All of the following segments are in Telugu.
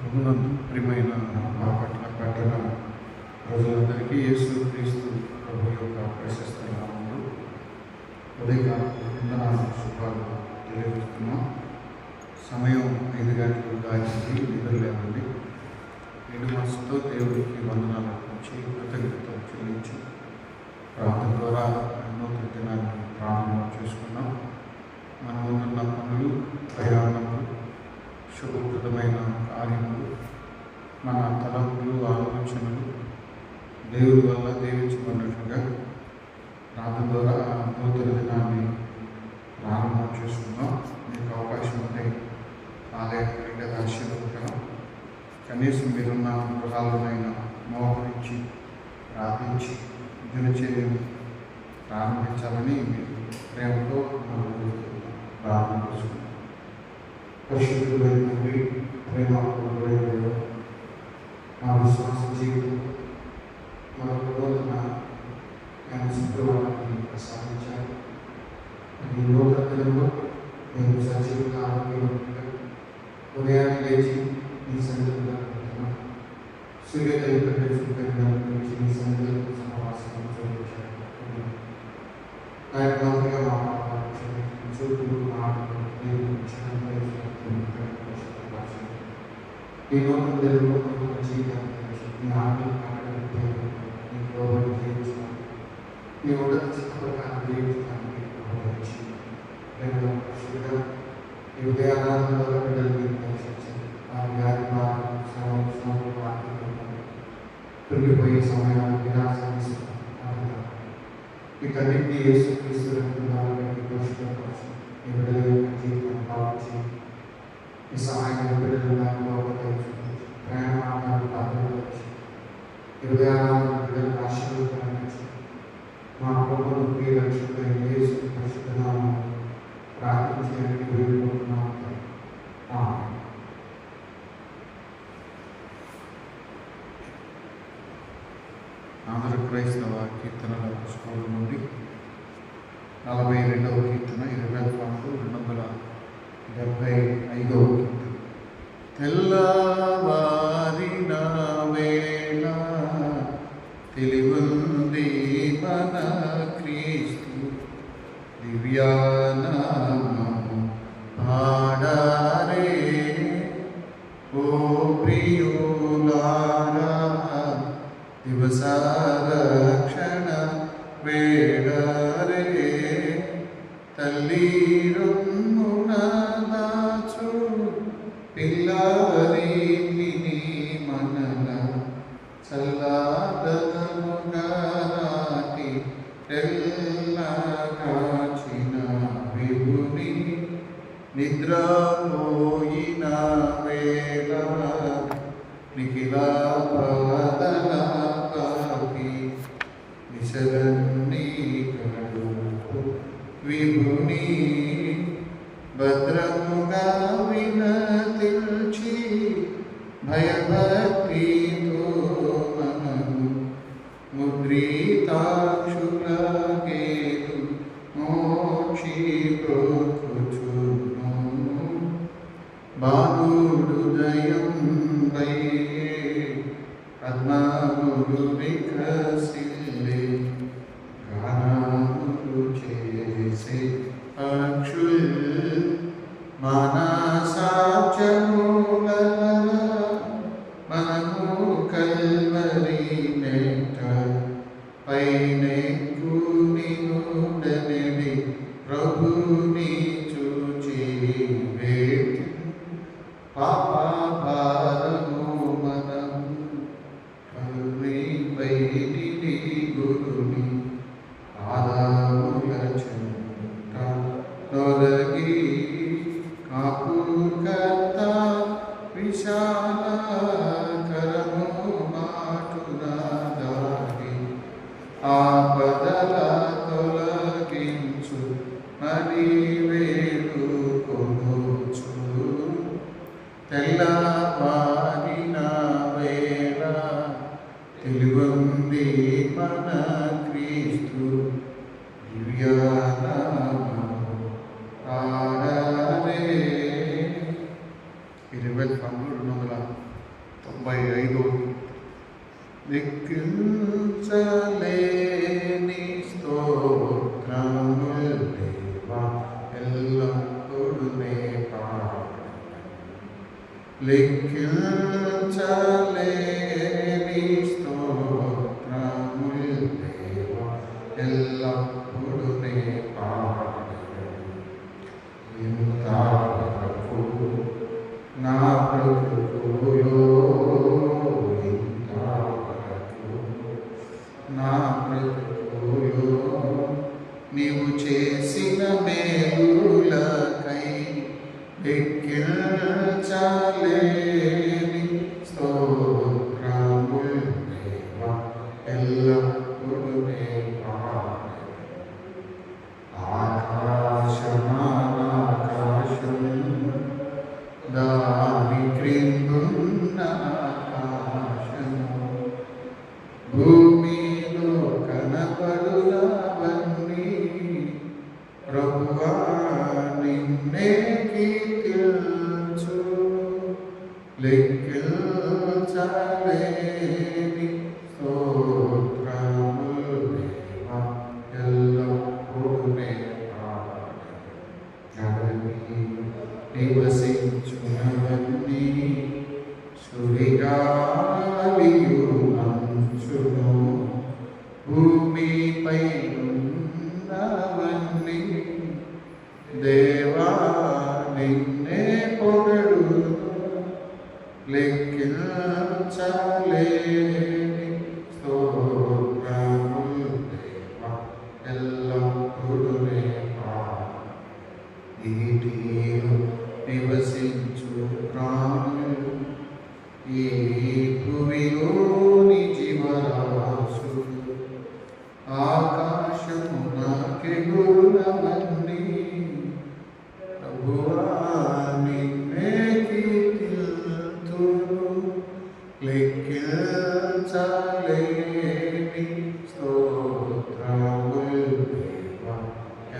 ప్రభునందు ప్రియమైన మా పట్ల పట్టిన ప్రజలందరికీ యేసు క్రీస్తు ప్రభు యొక్క ప్రశస్త నామములో ఉదయకాల వందనాలు శుభాలు తెలియజేస్తున్నాం. సమయం 5 గంటలు దాటింది. నిద్రలేమండి. నిండు మనసుతో దేవుడికి వందనాలు అర్పించి కృతజ్ఞతలు చెల్లించి ప్రార్థన ద్వారా నూతన దినాన్ని ప్రారంభం చేసుకున్నాం. మన ముందున్న పనులు, ప్రయాణములు, శుభప్రదమైన కార్యములు, మన తలంపులు, ఆలోచనలు దేవుడి వల్ల దీవించబడినట్లుగా ప్రార్థన ద్వారా నూతన దినాన్ని ప్రారంభం చేసుకున్నాం. మీకు అవకాశం ఉంటే ఆలయానికి ఆశీర్వదించడం, కనీసం మీరున్న గృహాలనైనా మోహరించి ప్రార్థించి దినచర్యను ప్రారంభించాలని మీరు ప్రేమతో ప్రార్థన చేసుకున్నాం. పరిశుద్ధుడైన ప్రేమపూర్వకుడైన మా విశ్వాస జీవితం మరొక రోజున ఆయన శుక్రవారాన్ని ప్రసాదించారు. ఈ నూతన దినంలో మేము సజీవంగా ఆరోగ్యంగా ఉదయాన్నే లేచి ఈ సన్నిధిలో సూర్యోదయం కంటే శుభ్రంగా నుంచి ఈ సన్నిధిలో సమావాసం చూపించారు. ఆయన మాదిరిగా మా చూపులు, మాటలు ఈ నూతన దినంలో నూతన జీవితాన్ని మీ ఆటలు మీ ఉన్నత చిత్రకాన్ని జీవితాన్ని అనుభవించి ఈ ఉదయానందంలో బిడ్డలు దర్శించండి. ఆ వ్యాధి పెరిగిపోయే సమయాన్ని వినాశాన్ని వీటన్నింటినీ యేసు క్రీస్తు పరిశుభ్రపరచు. ఈ బిడ్డల యొక్క జీవితం బాగు చేయండి. ఈ సహాయం బిడ్డలు ప్రయాణాలను భద్రపరచు. ఈ ఉదయానంద బిడ్డలను ఆశీర్వదించు. మా ప్రభువును ప్రియ రక్షకుడైన యేసు పరిశుద్ధ నామములో ప్రార్థించడానికి వేడుకుంటున్నాము. ఆమేన్. ఆంధ్ర క్రైస్తవ కీర్తనల పుస్తకం నుండి 42వ కీర్తన 275వ కీర్తన. తెల్లవారిన వేళ తెలివుంది మన క్రీస్తు దివ్యానామము పాడారే. ఓ ప్రియులారా దివసారక్షణ వేడరే. తల్లి రొమ్మున దాచు పిల్లారిని మనల చల్లాదనముగా నాటి తెల్ల కాచిన విభుని నిద్రపోయిన వేళ నిఖిలా బాధల కాకి నిశలన్నీ కడు విభుని భద్రముగా వినతిల్చి భయభక్తితో మనము ముద్రితాక్షులగేదు మోక్షి ప్రోచును. బాలుడు దయం వై పద్మములు వికసిల్లే గానములు చేసే అక్షుల్ మనసాచముల మనము కల్వరి నెట్ట పైనెక్కు నినుడనెడి ప్రభుని చూచి వేటి పాపభారము మనము కరుణి వైని గురుని పాదముల చెంత తొలగి కాపుకర్త విశాల కరము మాటున దారి ఆపదల తొలగించు మరి వేడుకొనుచు. తెల్లవారిన వేళ తెలివుంది మన క్రీస్తు దివ్యానామము పాడారే. 20 275 95 లెక్కించలేని స్తోత్రములు దేవా ఎల్లప్పుడూ నే లెక్కించలేని స్తోత్రములు దేవా ఎల్లప్పుడూ నే ఇంతవరకు నా బ్రతుకులో నీవు చేసిన మేలులకై లెక్కించలేని స్తోత్రములు దేవా ఎల్లప్పుడూ నే ఆకాశం దాని క్రిందున్న ఆకాశము భూమిలో కనపడునవన్నీ ప్రభువా నిన్నే కీర్తించు లెక్కించలేని స్తోత్రములు దేవా ఎల్లప్పుడూ నే నివసించునవన్నీ సుడిగాలియు మంచును భూమిపై ఉన్నవన్నీ దేవా నిన్నే పొగడును లెక్కించలేని స్తోత్రములు దేవా ఎల్లప్పుడూ నే నీటిలో నివసించు ప్రాణులు ఈ భూమిలోని జీవరాశులు ఆకాశమున కెగురునవన్నీ ప్రభువా నిన్నే కీర్తింతును లెక్కించలేని స్తోత్రములు దేవా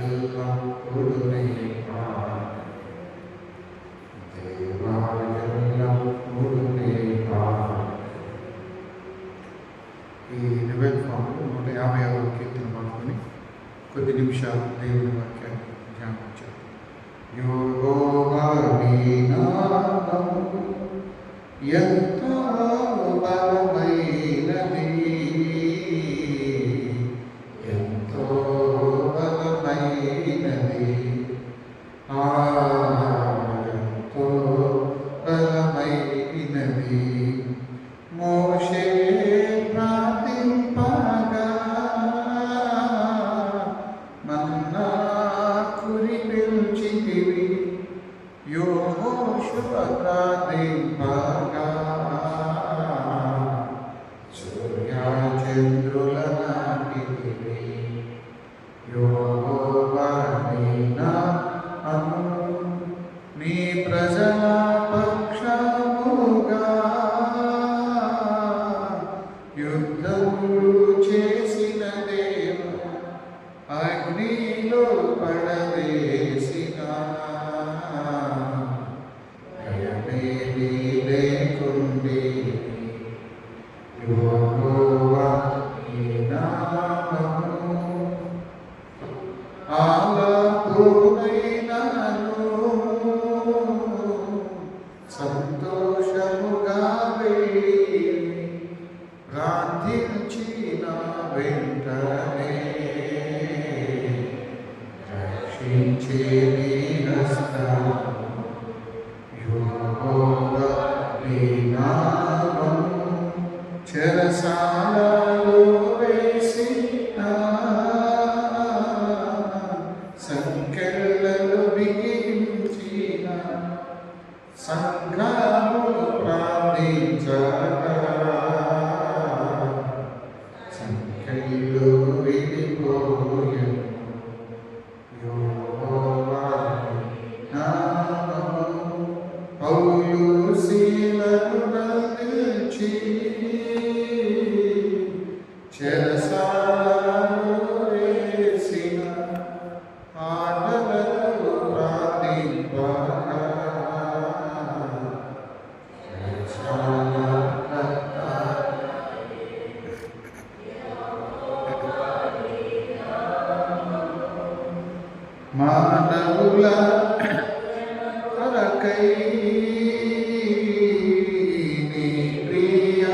ఎల్లప్పుడూ నే ఈ నివేద ఫామ్లో 156వ కీర్తన పట్టుకొని కొద్ది నిమిషాలు దేవుని వాక్యాన్ని ధ్యానించారు. యెహోవా నీ నామము ఎంతో బలమైనది, ఎంతో బలమైనది, ఎంతో బలమైనది. మోషే ప్రార్థింపగా మన్నా కురిపించితివి, యెహోషువ ప్రార్థింపగా సూర్యచంద్రుల నాటితివి. యెహోవా నీ నామము నీ ప్రజల పక్షముగా యుద్ధములు చేసిన దేవ అగ్నిలో పడవేసిన భయమేమీ లేకుండి. యెహోవా నీ నామము ఆలాపునైనను సంతోషముగా వెళ్ళి ప్రార్థించిన వెంటనే రక్షించే నీ హస్తము. యెహోవా నీ నామము చెరసాలలో వేసిన సంకెళ్ళలు బిగించిన సంఘము ప్రార్థించగా సంకెళ్ళు విడిపోయెను. యెహోవా నామము పౌలు శీలను బంధించి చెరసాలలో వేసిన ఆటలను ప్రార్థింపగా చెరసాలలో నీ ప్రియ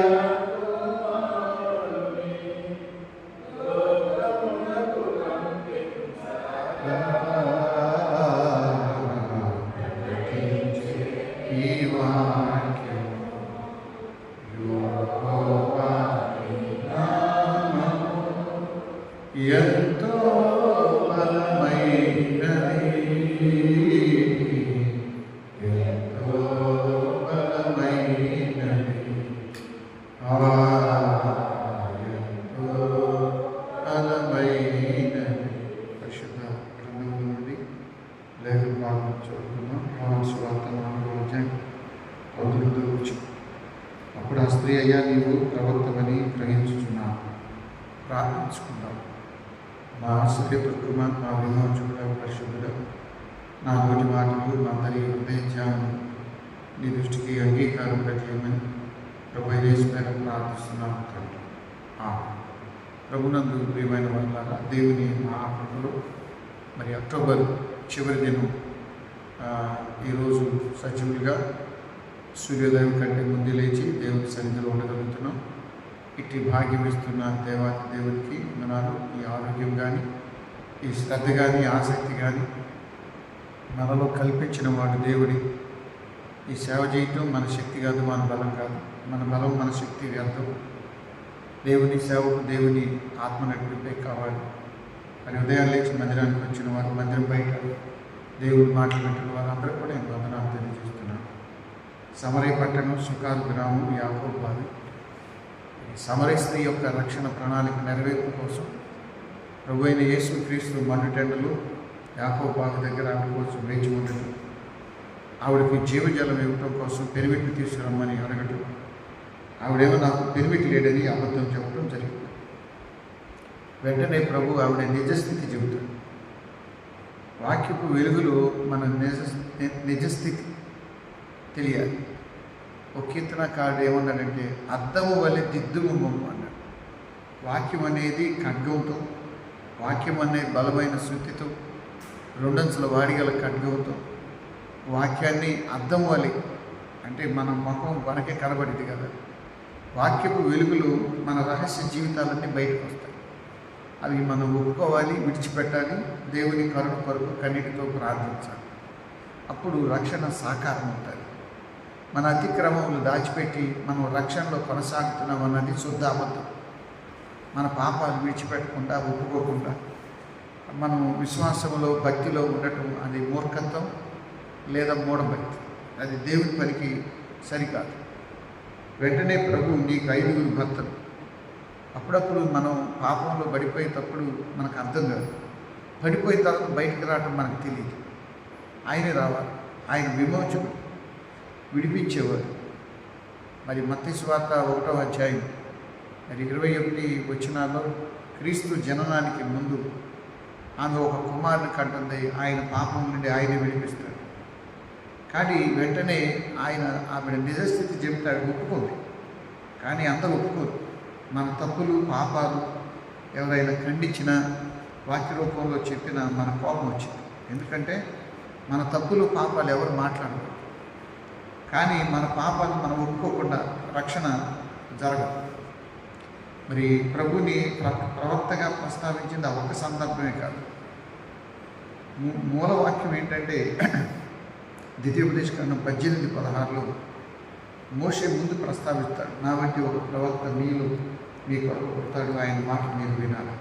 ప్రకటించే ఈ వాక్యం యెహోవా నామము ఎంతో బలమైనది, ఎంతో బలమైనది, ఎంతో బలమైనది. పరిశుద్ధ గ్రంథం నుండి లేఖన భాగం చదువుకుందాం. యోహాను సువార్త 4వ అధ్యాయం 19వ వచనం. అప్పుడు ఆ స్త్రీ, అయ్యా నీవు ప్రవక్తవని గ్రహించుచున్నావు, ప్రార్థించుకుందాం. మా ఆశ్చర్యపడుకుమా, మా విమోచకుడ, పరిశుద్ధుడ, నా నోటి మాటలు మా అందరి హృదయ ధ్యానం నీ దృష్టికి అంగీకారంగా చేయమని ప్రభు యేసు పేర ప్రార్థిస్తున్నాం తండ్రి. ప్రభునందు ప్రియమైన వాళ్ళారా, దేవుని మహాప్రభులో మరి అక్టోబర్ చివరి దినం ఈరోజు సజీవులుగా సూర్యోదయం కంటే ముందు లేచి దేవుని సన్నిధిలో ఉండగలుగుతున్నాం. ఇట్టి భాగ్యం ఇస్తున్న దేవాది దేవునికి వందనాలు. ఈ ఆరోగ్యం కానీ, ఈ శ్రద్ధ కానీ, ఆసక్తి కానీ మనలో కల్పించిన వాడు దేవుడి. ఈ సేవ చేయటం మన శక్తి కాదు, మన బలం కాదు. మన బలం, మన శక్తి వ్యర్థం. దేవుని సేవకు దేవుని ఆత్మ నడిపే కావాలి. మరి ఉదయం లేచి మందిరానికి వచ్చిన వారు, మందిరం బయట దేవుడి మాటలు పెట్టిన వారందరూ కూడా నేను వందనాలు తెలియజేస్తున్నాను. సమరయ పట్టణం, సుకారు గ్రామం, యాకోబు వారు సమరయ స్త్రీ యొక్క రక్షణ ప్రణాళిక నెరవేర్పు కోసం ప్రభు అయిన యేసుక్రీస్తు మండుటెండలు యాకోబు బావి దగ్గర ఆవిడ కోసం వేచి ఉండటం, ఆవిడకి జీవజలం ఇవ్వటం కోసం పెరిమిట్లు తీసుకురమ్మని అడగటం, ఆవిడేమో నాకు పెరిమిటి లేడని అబద్ధం చెప్పడం జరిగింది. వెంటనే ప్రభు ఆవిడ నిజస్థితి చెబుతాడు. వాక్యపు వెలుగులో మన నిజస్థితి తెలియాలి. ఒక కీర్తనకారుడు ఏమన్నాడంటే, అద్దము వలె దిద్దుము మొమ్ము అన్నాడు. వాక్యం అనేది ఖడ్గంతో, వాక్యం అనే బలమైన శృతితో, రెండంచుల వాడిగల ఖడ్గంతో, వాక్యాన్ని అద్దం వలె అంటే మన ముఖం మనకే కనబడింది కదా. వాక్యపు వెలుగులు మన రహస్య జీవితాలన్నీ బయటకు వస్తాయి. అవి మనం ఒప్పుకోవాలి, విడిచిపెట్టాలి, దేవుని కరుణ కొరకు కన్నీటితో ప్రార్థించాలి. అప్పుడు రక్షణ సాకారం అవుతుంది. మన అతిక్రమములు దాచిపెట్టి మనం రక్షణలో కొనసాగుతున్నాం అన్నది శుద్ధ అబద్ధం. మన పాపాలు విడిచిపెట్టకుండా, ఒప్పుకోకుండా మనం విశ్వాసంలో, భక్తిలో ఉండటం అది మూర్ఖత్వం లేదా మూఢభక్తి. అది దేవుని పనికి సరికాదు. వెంటనే ప్రభు నీకు 5 భర్తలు. అప్పుడప్పుడు మనం పాపంలో పడిపోయేటప్పుడు మనకు అర్థం కాదు. పడిపోయిన తర్వాత బయటికి రావటం మనకు తెలియదు. ఆయనే రావాలి. ఆయన విమోచకుడు, విడిపించేవాడు. మరి మత్తయి సువార్త 1వ అధ్యాయం మరి 21 వచనాల్లో క్రీస్తు జననానికి ముందు ఆమె ఒక కుమారుని కంటుంది. ఆయన పాపం నుండి ఆయనే విడిపిస్తాడు. కానీ వెంటనే ఆయన ఆవిడ నిజస్థితి చెబుతాడు, ఒప్పుకోదు. కానీ అందరూ ఒప్పుకోరు. మన తప్పులు, పాపాలు ఎవరైనా ఖండించినా, వాక్య రూపంలో చెప్పినా మన కోపం వచ్చింది. ఎందుకంటే మన తప్పులు, పాపాలు ఎవరు మాట్లాడరు. కానీ మన పాపాలు మనం ఒప్పుకోకుండా రక్షణ జరగదు. మరి ప్రభుని ప్రవక్తగా ప్రస్తావించింది ఆ ఒక్క సందర్భమే కాదు. మూలవాక్యం ఏంటంటే ద్వితీయోపదేశకాండం 18:16లో మోషే ముందు ప్రస్తావిస్తాడు, నా వంటి ఒక ప్రవక్త మీలో మీ కొరకు పుడతాడు, ఆయన మాట మీరు వినాలి.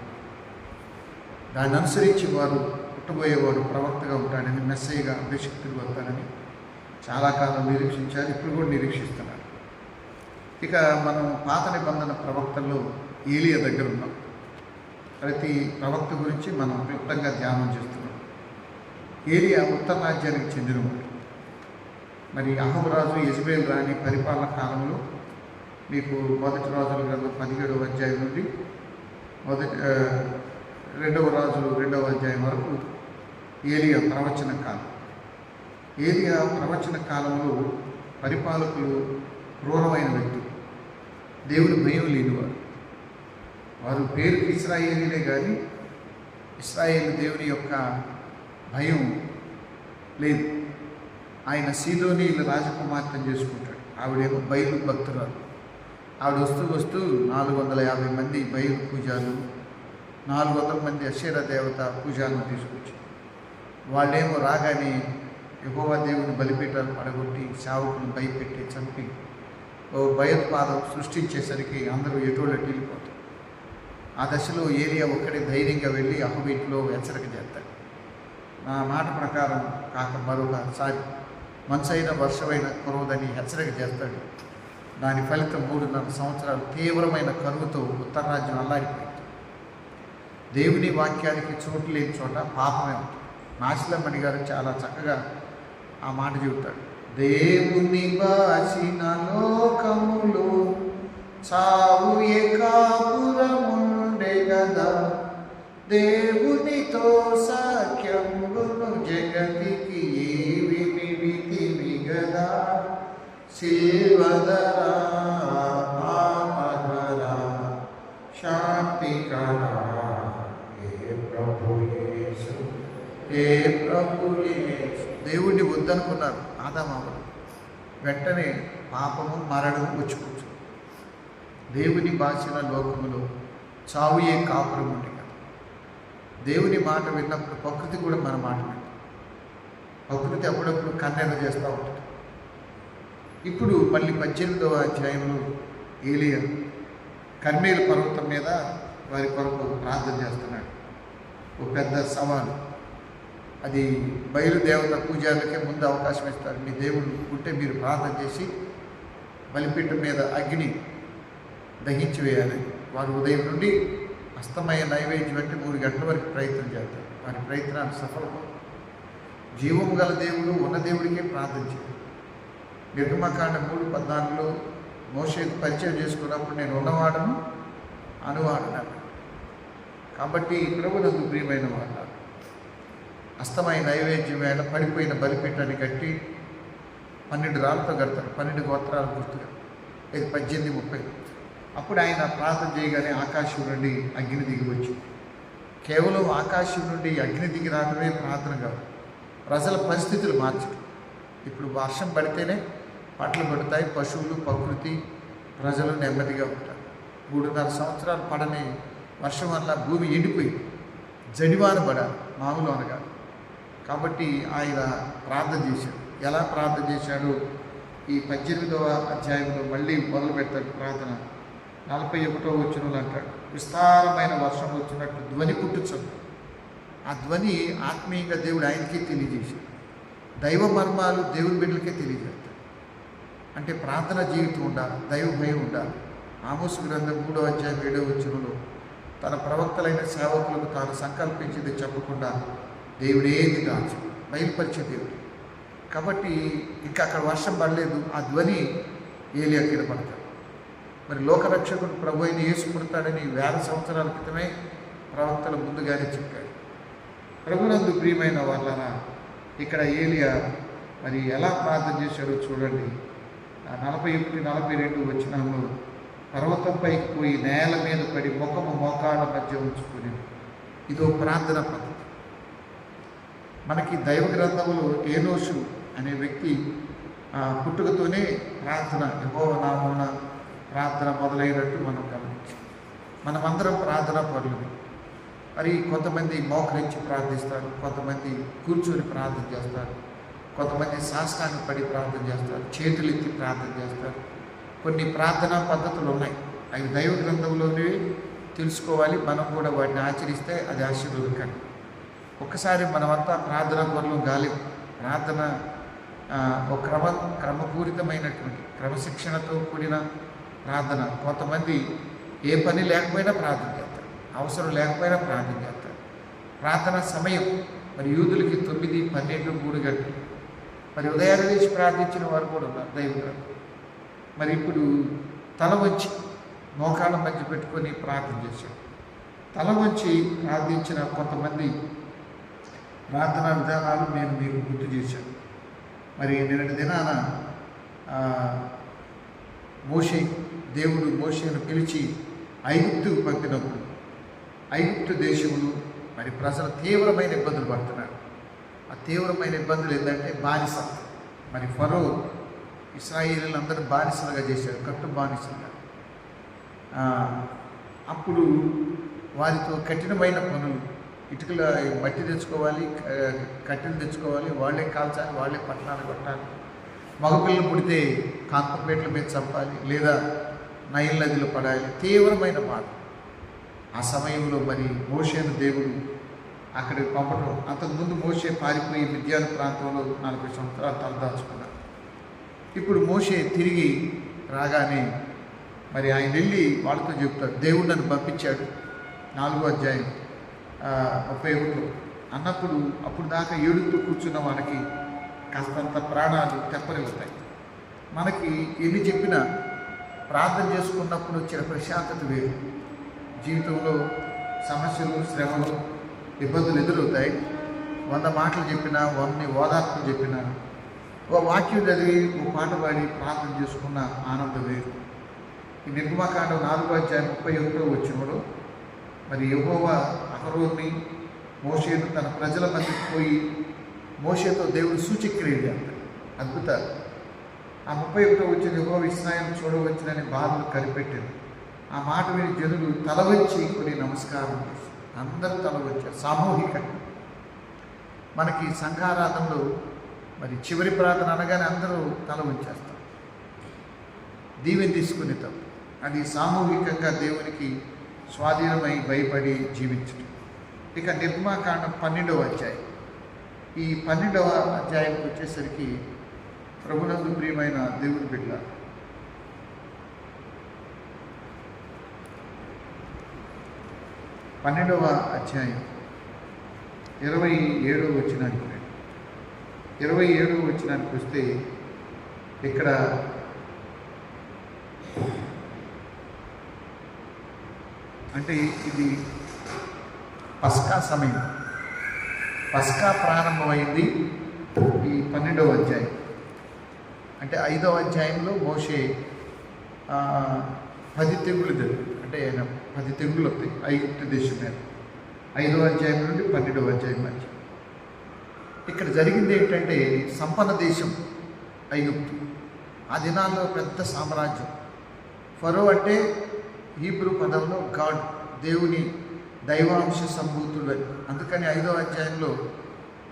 దాన్ని అనుసరించి వారు పుట్టబోయేవాడు ప్రవక్తగా ఉంటాడని, మెస్సయ్యగా అభిషిక్తుడు వస్తాడని చాలా కాలం నిరీక్షించారు. ఇప్పుడు కూడా నిరీక్షిస్తున్నారు. ఇక మనం పాత నిబంధన ప్రవక్తల్లో ఏలియా దగ్గర ఉన్నాం. ప్రతి ప్రవక్త గురించి మనం క్లుప్తంగా ధ్యానం చేస్తున్నాం. ఏలియా ఉత్తర రాజ్యానికి చెందినవాడు. మరి అహబు రాజు, యెజబెల్ రాణి పరిపాలన కాలంలో మీకు 1 రాజుల గ్రంథం 17వ అధ్యాయం నుండి 2వ రాజులు 2వ అధ్యాయం వరకు ఏలియా ప్రవచన కాలం. ఏలియా ప్రవచన కాలంలో పరిపాలకులు క్రూరమైన వ్యక్తులు, దేవుని భయం లేనివారు. వారు పేరుకి ఇశ్రాయేలీలే కానీ ఇశ్రాయేలు దేవుని యొక్క భయం లేదు. ఆయన సీదోనీయుల రాజకుమార్తెను చేసుకుంటాడు. ఆవిడేమో బయలు భక్తురాలు. ఆవిడ వస్తూ వస్తూ 450 మంది బయలు పూజాలు, 400 మంది అక్షర దేవత పూజాలను తీసుకొచ్చి వాళ్ళేమో రాగానే యెహోవా దేవుని బలిపీఠాలు పడగొట్టి సేవకులను భయపెట్టి చంపి ఓ భయోత్పాదం సృష్టించేసరికి అందరూ ఎటువంటి వెళ్ళిపోతారు. ఆ దశలో ఏలియా ఒక్కడే ధైర్యంగా వెళ్ళి అహోబీట్లో హెచ్చరిక చేస్తాడు. నా మాట ప్రకారం కాక మరొకసారి మంచైన వర్షమైన కురవదని హెచ్చరిక చేస్తాడు. దాని ఫలితం 3.5 సంవత్సరాలు తీవ్రమైన కరువుతో ఉత్తర రాజ్యం అల్లాడిపోయింది. దేవుని వాక్యానికి చోటు లేని చోట పాపమే ఉంటుంది. నాశిలమణి గారు చాలా చక్కగా ఆ మాట చెబుతాడు. దేవుని బాసిన లోకములో చావు ఏకాపురముండే గదా, దేవునితో సాఖ్యమును జగతికి ఏవి నిడితివి గదా, శిల్వదరా ఆమదరా శాంతికరా ఏ ప్రభు యేసు, ఏ ప్రభు యేసు. దేవుణ్ణి వద్దనుకున్నారు ఆదామావులు. వెంటనే పాపము మరణం వచ్చి కూర్చుంది. దేవుని బాసిన లోకములో చావు ఏ కాపురం ఉండే కదా. దేవుని మాట విన్నప్పుడు ప్రకృతి కూడా మన మాట వింటుంది. ప్రకృతి అప్పుడప్పుడు కన్నెర చేస్తూ ఉంటుంది. ఇప్పుడు మళ్ళీ 18వ అధ్యాయంలో ఏలియా కర్మేలు పర్వతం మీద వారి కొరకు ప్రార్థన చేస్తున్నాడు. ఒక పెద్ద సవాలు. అది బయలుదేవత పూజారులకే ముందు అవకాశం ఇస్తారు. మీ దేవుడు ఉంటే మీరు ప్రార్థన చేసి బలిపీఠం మీద అగ్ని దహించి వేయాలని. వారు ఉదయం నుండి అస్తమయ నైవేద్యం అంటే 3 గంటల వరకు ప్రయత్నం చేస్తారు. వారి ప్రయత్నాలు సఫలం. జీవము గల దేవుడు ఉన్న దేవుడికే ప్రార్థన చేయాలి. నిర్గమకాండ 3:14లో మోషేకు పరిచయం చేసుకున్నప్పుడు నేను ఉన్నవాడను అనువాడను. కాబట్టి ప్రభునందు ప్రియమైన వాడు అస్తమయ నైవేద్యం వేళ పడిపోయిన బలిపీఠాన్ని కట్టి 12 రాళ్ళతో కడతారు. 12 గోత్రాల గుర్తుగా. ఇది 18:30. అప్పుడు ఆయన ప్రార్థన చేయగానే ఆకాశం నుండి అగ్ని దిగి వచ్చింది. కేవలం ఆకాశం నుండి అగ్ని దిగి రావడమే ప్రార్థన కాదు, ప్రజల పరిస్థితులు మార్చడం. ఇప్పుడు వర్షం పడితేనే పంటలు పడతాయి, పశువులు, ప్రకృతి, ప్రజలు నెమ్మదిగా ఉంటారు. 3.5 సంవత్సరాలు పడని వర్షం వల్ల భూమి ఎండిపోయింది. జడివాన పడాలి, మామూలు అనగా. కాబట్టి ఆయన ప్రార్థన చేశాడు. ఎలా ప్రార్థన చేశాడు ఈ 18వ అధ్యాయంలో మళ్ళీ మొదలు పెడతాడు ప్రార్థన. 41వ వచనంలో అంటాడు, విస్తారమైన వర్షం వచ్చినట్టు ధ్వని పుట్టుచుంది. ఆ ధ్వని ఆత్మీయంగా దేవుడు ఆయనకే తెలియజేశాడు. దైవ మర్మాలు దేవుని బిడ్డలకే తెలియజేస్తాడు. అంటే ప్రార్థన జీవితం ఉండాలి, దైవ భయం ఉండాలి. ఆమోసు గ్రంథం 3వ అధ్యాయం 7వ వచనంలో తన ప్రవక్తలైన సేవకులకు తాను సంకల్పించింది చెప్పకుండా దేవుడు ఏది దాచు బయలుపరిచే దేవుడు. కాబట్టి ఇంకా అక్కడ వర్షం పడలేదు, ఆ ధ్వని ఏలియా కనపడతాడు. మరి లోకరక్షకుడు ప్రభు అయిన యేసు పుడతాడని 1000 సంవత్సరాల క్రితమే ప్రవక్తలు ముందుగానే చెప్పాడు. ప్రభునందు ప్రియమైన వాళ్ళన ఇక్కడ ఏలియా మరి ఎలా ప్రార్థన చేశారో చూడండి. 41, 42 వచనంలో పర్వతంపైకి పోయి నేల మీద పడి ముఖము మోకాళ్ళ మధ్య ఉంచుకుని. ఇదో ప్రార్థన పద్ధతి. మనకి దైవ గ్రంథములో ఏనోషు అనే వ్యక్తి పుట్టుకతోనే ప్రార్థన, యెహోవా నామమున ప్రార్థన మొదలైనట్టు మనం గమనించాం. మనమందరం ప్రార్థన పరులు. మరి కొంతమంది మోకరించి ప్రార్థిస్తారు, కొంతమంది కూర్చొని ప్రార్థన చేస్తారు, కొంతమంది సాష్టాంగ పడి ప్రార్థన చేస్తారు, చేతులెత్తి ప్రార్థన చేస్తారు. కొన్ని ప్రార్థనా పద్ధతులు ఉన్నాయి. అవి దైవ గ్రంథంలోనే తెలుసుకోవాలి. మనం కూడా వాటిని ఆచరిస్తే అది ఆశీర్వాదకరం. ఒక్కసారి మనమంతా ప్రార్థన పనులు గాలి ప్రార్థన ఒక క్రమపూరితమైనటువంటి క్రమశిక్షణతో కూడిన ప్రార్థన. కొంతమంది ఏ పని లేకపోయినా ప్రార్థన చేస్తారు, అవసరం లేకపోయినా ప్రార్థన చేస్తారు. ప్రార్థన సమయం మరి యూదులకి 9, 12, 3 గంటలు. మరి ఉదయాన్నే లేచి ప్రార్థించిన వారు కూడా ఉన్నారు దైవం. మరి ఇప్పుడు తల వంచి మోకాళ్ళ మధ్య పెట్టుకొని ప్రార్థన చేశాడు. తల వంచి ప్రార్థించిన కొంతమంది ప్రార్థనా విధానాలు నేను మీకు గుర్తు చేశాను. మరి నిన్నటి దినాన దేవుడు మోషేను పిలిచి ఐగుప్తుకు పంపినప్పుడు ఐగుప్తు దేశంలో మరి ప్రజలు తీవ్రమైన ఇబ్బందులు పడుతున్నారు. ఆ తీవ్రమైన ఇబ్బందులు ఏంటంటే బానిసత్వం. మరి ఫరో ఇశ్రాయేలీలందరూ బానిసలుగా చేశాడు, కట్టు బానిసలుగా. అప్పుడు వారితో కఠినమైన పనులు, ఇటుకల మట్టి తెచ్చుకోవాలి, కట్టెలు తెచ్చుకోవాలి, వాళ్ళే కాల్చాలి, వాళ్ళే పట్టణాలు కొట్టాలి, మగపిల్లలు పుడితే కాంతపేటల మీద చంపాలి, లేదా నైల్ నదిలో పడాలి. తీవ్రమైన మాట. ఆ సమయంలో మరి మోషేను దేవుడు అక్కడికి పంపడం. అంతకుముందు మోషే పారిపోయి మిద్యాను ప్రాంతంలో 40 సంవత్సరాలు తలదాచుకున్నాడు. ఇప్పుడు మోషే తిరిగి రాగానే మరి ఆయన వెళ్ళి వాళ్ళతో చెప్తాడు, దేవుడు నన్ను పంపించాడు. 4వ అధ్యాయం 31 అన్నప్పుడు అప్పుడు దాకా ఏడుతూ కూర్చున్న మనకి కాస్తంత ప్రాణాలు తెప్పరిల్లుతాయి. మనకి ఎన్ని చెప్పినా ప్రార్థన చేసుకున్నప్పుడు వచ్చిన ప్రశాంతత వేరు. జీవితంలో సమస్యలు, శ్రమలు, ఇబ్బందులు ఎదురవుతాయి. 100 మాటలు చెప్పినా, 100 ఓదార్పులు చెప్పినా, ఓ వాక్యం చదివి ఓ పాట పాడి ప్రార్థన చేసుకున్న ఆనందం వేరు. ఈ నిర్గమకాండం 4వ అధ్యాయం 31వ వచనంలో మరి యెహోవా అహరోన్ని, మోషేను తన ప్రజల మధ్యకు పోయి మోషేతో దేవుడు సూచక్రియలు చేస్తాడు, అద్భుతాలు. ఆ 31వ వచనం యెహోవా ఇశ్రాయేలును చూడవచ్చునని బాధలు కనిపెట్టాడు. ఆ మాట విని జనులు తల వంచి కొన్ని నమస్కారం చేసి అందరూ తల వంచారు సామూహికంగా. మనకి సంఘారాధనలో మరి చివరి ప్రార్థన అనగానే అందరూ తల వంచేస్తాం, దీవెన తీసుకునే తప్పు. అది సామూహికంగా దేవునికి స్వాధీనమై భయపడి జీవించడం. ఇక నిర్గమకాండం 12వ అధ్యాయం. ఈ 12వ అధ్యాయంకి వచ్చేసరికి ప్రభునందు ప్రియమైన దేవుని బిడ్డ, 12వ అధ్యాయం 27వ వచనానికి 27వ వచనానికి వస్తే ఇక్కడ అంటే ఇది పస్కా సమయం, పస్కా ప్రారంభమైంది ఈ 12వ అధ్యాయం. అంటే 5వ అధ్యాయంలో మోషే 10 తెగులు జరుగుతుంది. అంటే ఆయన 10 తెగులు వస్తాయి ఐగుప్తు దేశం మీద. 5వ అధ్యాయం నుండి 12వ అధ్యాయం మధ్య ఇక్కడ జరిగింది ఏంటంటే, సంపన్న దేశం ఐగుప్తు. ఆ దినాల్లో పెద్ద సామ్రాజ్యం. ఫరో అంటే హీబ్రూ పదంలో గాడ్, దేవుని దైవాంశ సంభూతుడు. అందుకని 5వ అధ్యాయంలో